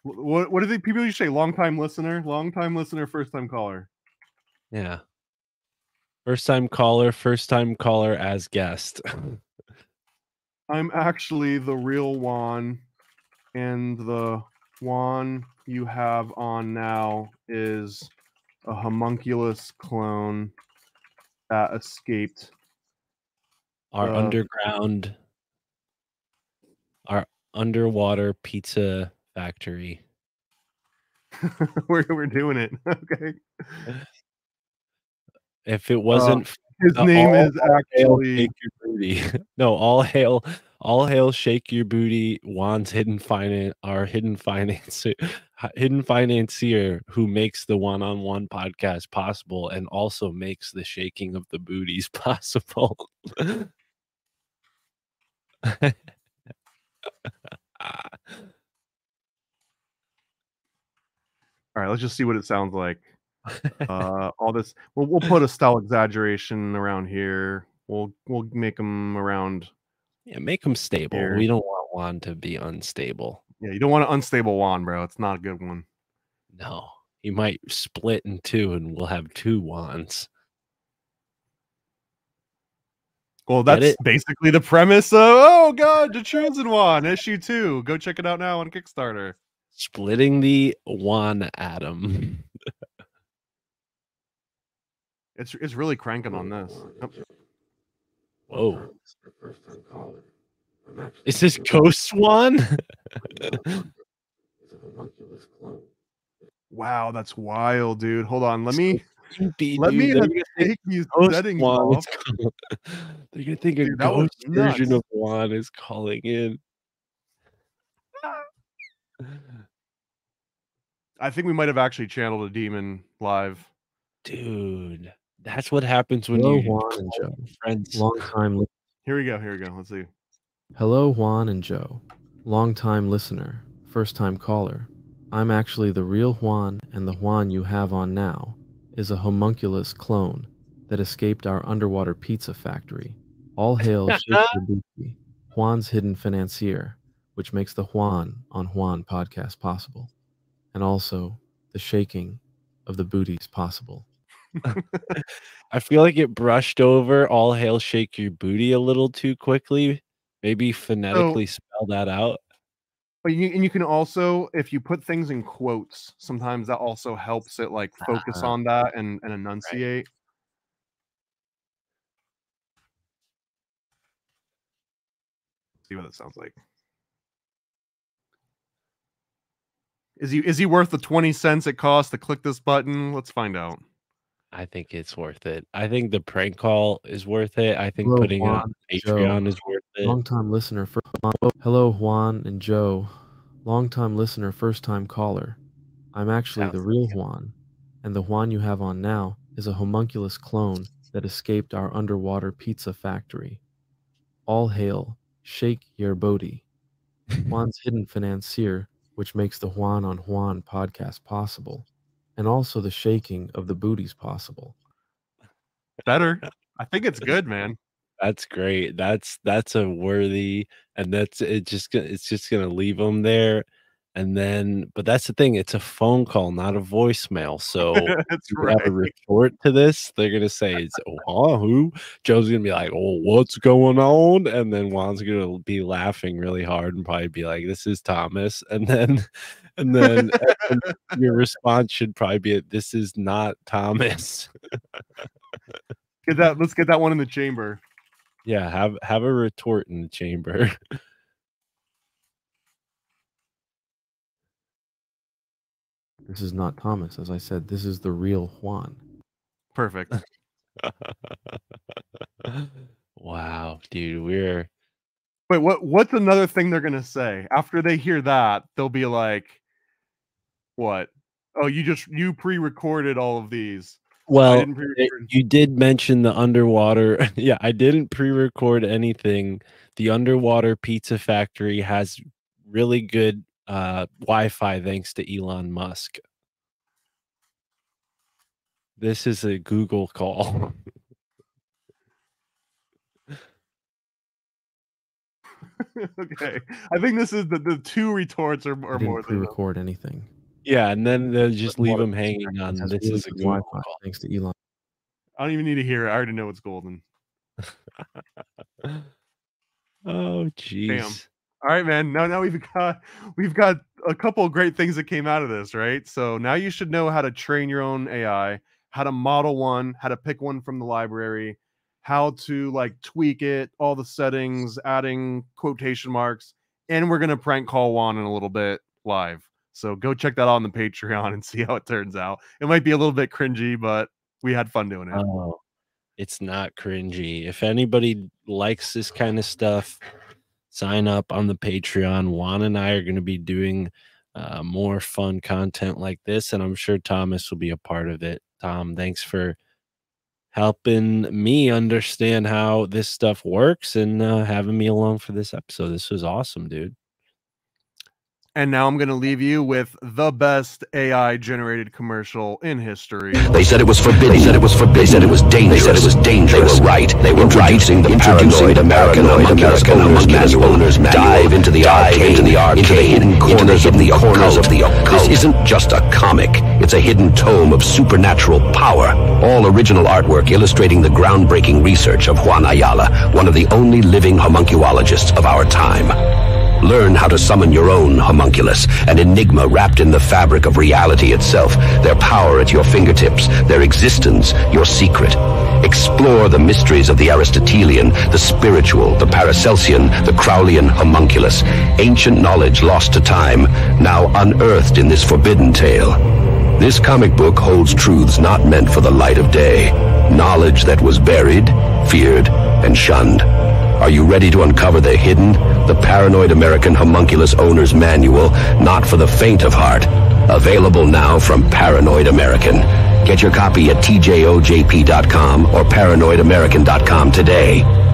what do they people usually say? Long time listener, first time caller. Yeah. First time caller as guest. I'm actually the real Juan, and the Juan you have on now is a homunculus clone that escaped our underwater pizza factory. We're doing it. Okay. If it wasn't his name is actually Shake Your Booty. No, all hail Shake Your Booty, Juan's hidden financier who makes the one-on-one podcast possible and also makes the shaking of the booties possible. All right, let's just see what it sounds like. All this, we'll put a style exaggeration around here. We'll make them around. Yeah, make them stable. Here. We don't want Juan to be unstable. Yeah, you don't want an unstable Juan, bro. It's not a good one. No, he might split in two, and we'll have two Juans. Well, that's basically the premise of, oh god, the Chosen One, issue 2. Go check it out now on Kickstarter. Splitting the Juan atom. It's really cranking on this. Whoa. Is this Ghost Juan? Wow, that's wild, dude. Hold on, let me take these settings off. They're gonna think Dude, a that was ghost version nuts. of Juan is calling in. I think we might have actually channeled a demon live. Dude, that's what happens when Hello, you Juan and Joe. friends. Long time. Here we go. Here we go. Let's see. Hello, Juan and Joe. Long time listener, first time caller. I'm actually the real Juan, and the Juan you have on now is a homunculus clone that escaped our underwater pizza factory. All hail Shakespeare Bucci, Juan's hidden financier, which makes the Juan on Juan podcast possible, and also the shaking of the booties possible. I feel like it brushed over all hail shake your booty a little too quickly. Maybe phonetically spell that out. But you can also, if you put things in quotes, sometimes that also helps it like focus on that and enunciate. See what it sounds like. Is he worth the 20 cents it costs to click this button? Let's find out. I think it's worth it. I think the prank call is worth it. I think Hello, putting it Juan on and Patreon Joe. is worth it. Long time listener. Hello, Juan and Joe. Long time listener, first time caller. I'm actually the real Juan, and the Juan you have on now is a homunculus clone that escaped our underwater pizza factory. All hail, shake your booty. Juan's hidden financier, which makes the Juan on Juan podcast possible, and also the shaking of the booties possible. Better. I think it's good, man. That's great. That's a worthy, and it's just gonna leave them there. And then, but that's the thing, it's a phone call, not a voicemail. So That's you have a right. retort to this. They're gonna say, "It's who?" Joe's gonna be like, "Oh, what's going on?" And then Juan's gonna be laughing really hard and probably be like, "This is Thomas." And then, and your response should probably be, "This is not Thomas." Let's get that one in the chamber. Yeah, have a retort in the chamber. This is not Thomas. As I said, this is the real Juan. Perfect. Wow, dude, Wait, what's another thing they're gonna say? After they hear that, they'll be like, what? Oh, you pre-recorded all of these. Well, pre-record. you did mention the underwater. Yeah, I didn't pre-record anything. The underwater pizza factory has really good Wi-Fi thanks to Elon Musk. This is a Google call. Okay. I think this is the two retorts are I more didn't than pre-record anything. Yeah, and then they'll just leave them hanging on. Has This really is a good Google Wi-Fi call. thanks to Elon. I don't even need to hear it. I already know it's golden. Oh, Damn. jeez. All right, man. Now we've got a couple of great things that came out of this, right? So now you should know how to train your own AI, how to model one, how to pick one from the library, how to like tweak it, all the settings, adding quotation marks, and we're gonna prank call Juan in a little bit live. So go check that out on the Patreon and see how it turns out. It might be a little bit cringy, but we had fun doing it. Oh, it's not cringy. If anybody likes this kind of stuff, sign up on the Patreon. Juan and I are going to be doing more fun content like this, and I'm sure Thomas will be a part of it. Tom, thanks for helping me understand how this stuff works and having me along for this episode. This was awesome, dude. And now I'm going to leave you with the best AI-generated commercial in history. They said it was forbidden. They said it was forbidden. They said it was dangerous. They said it was dangerous. They were right. They were introducing the paranoid American homunculus owners manual. Dive into the arcane, into the hidden corners of the occult. This isn't just a comic. It's a hidden tome of supernatural power. All original artwork illustrating the groundbreaking research of Juan Ayala, one of the only living homunculologists of our time. Learn how to summon your own homunculus, an enigma wrapped in the fabric of reality itself, their power at your fingertips, their existence, your secret. Explore the mysteries of the Aristotelian, the spiritual, the Paracelsian, the Crowleyan homunculus, ancient knowledge lost to time, now unearthed in this forbidden tale. This comic book holds truths not meant for the light of day, knowledge that was buried, feared, and shunned. Are you ready to uncover the hidden, the paranoid American homunculus owner's manual, not for the faint of heart? Available now from Paranoid American. Get your copy at tjojp.com or paranoidamerican.com today.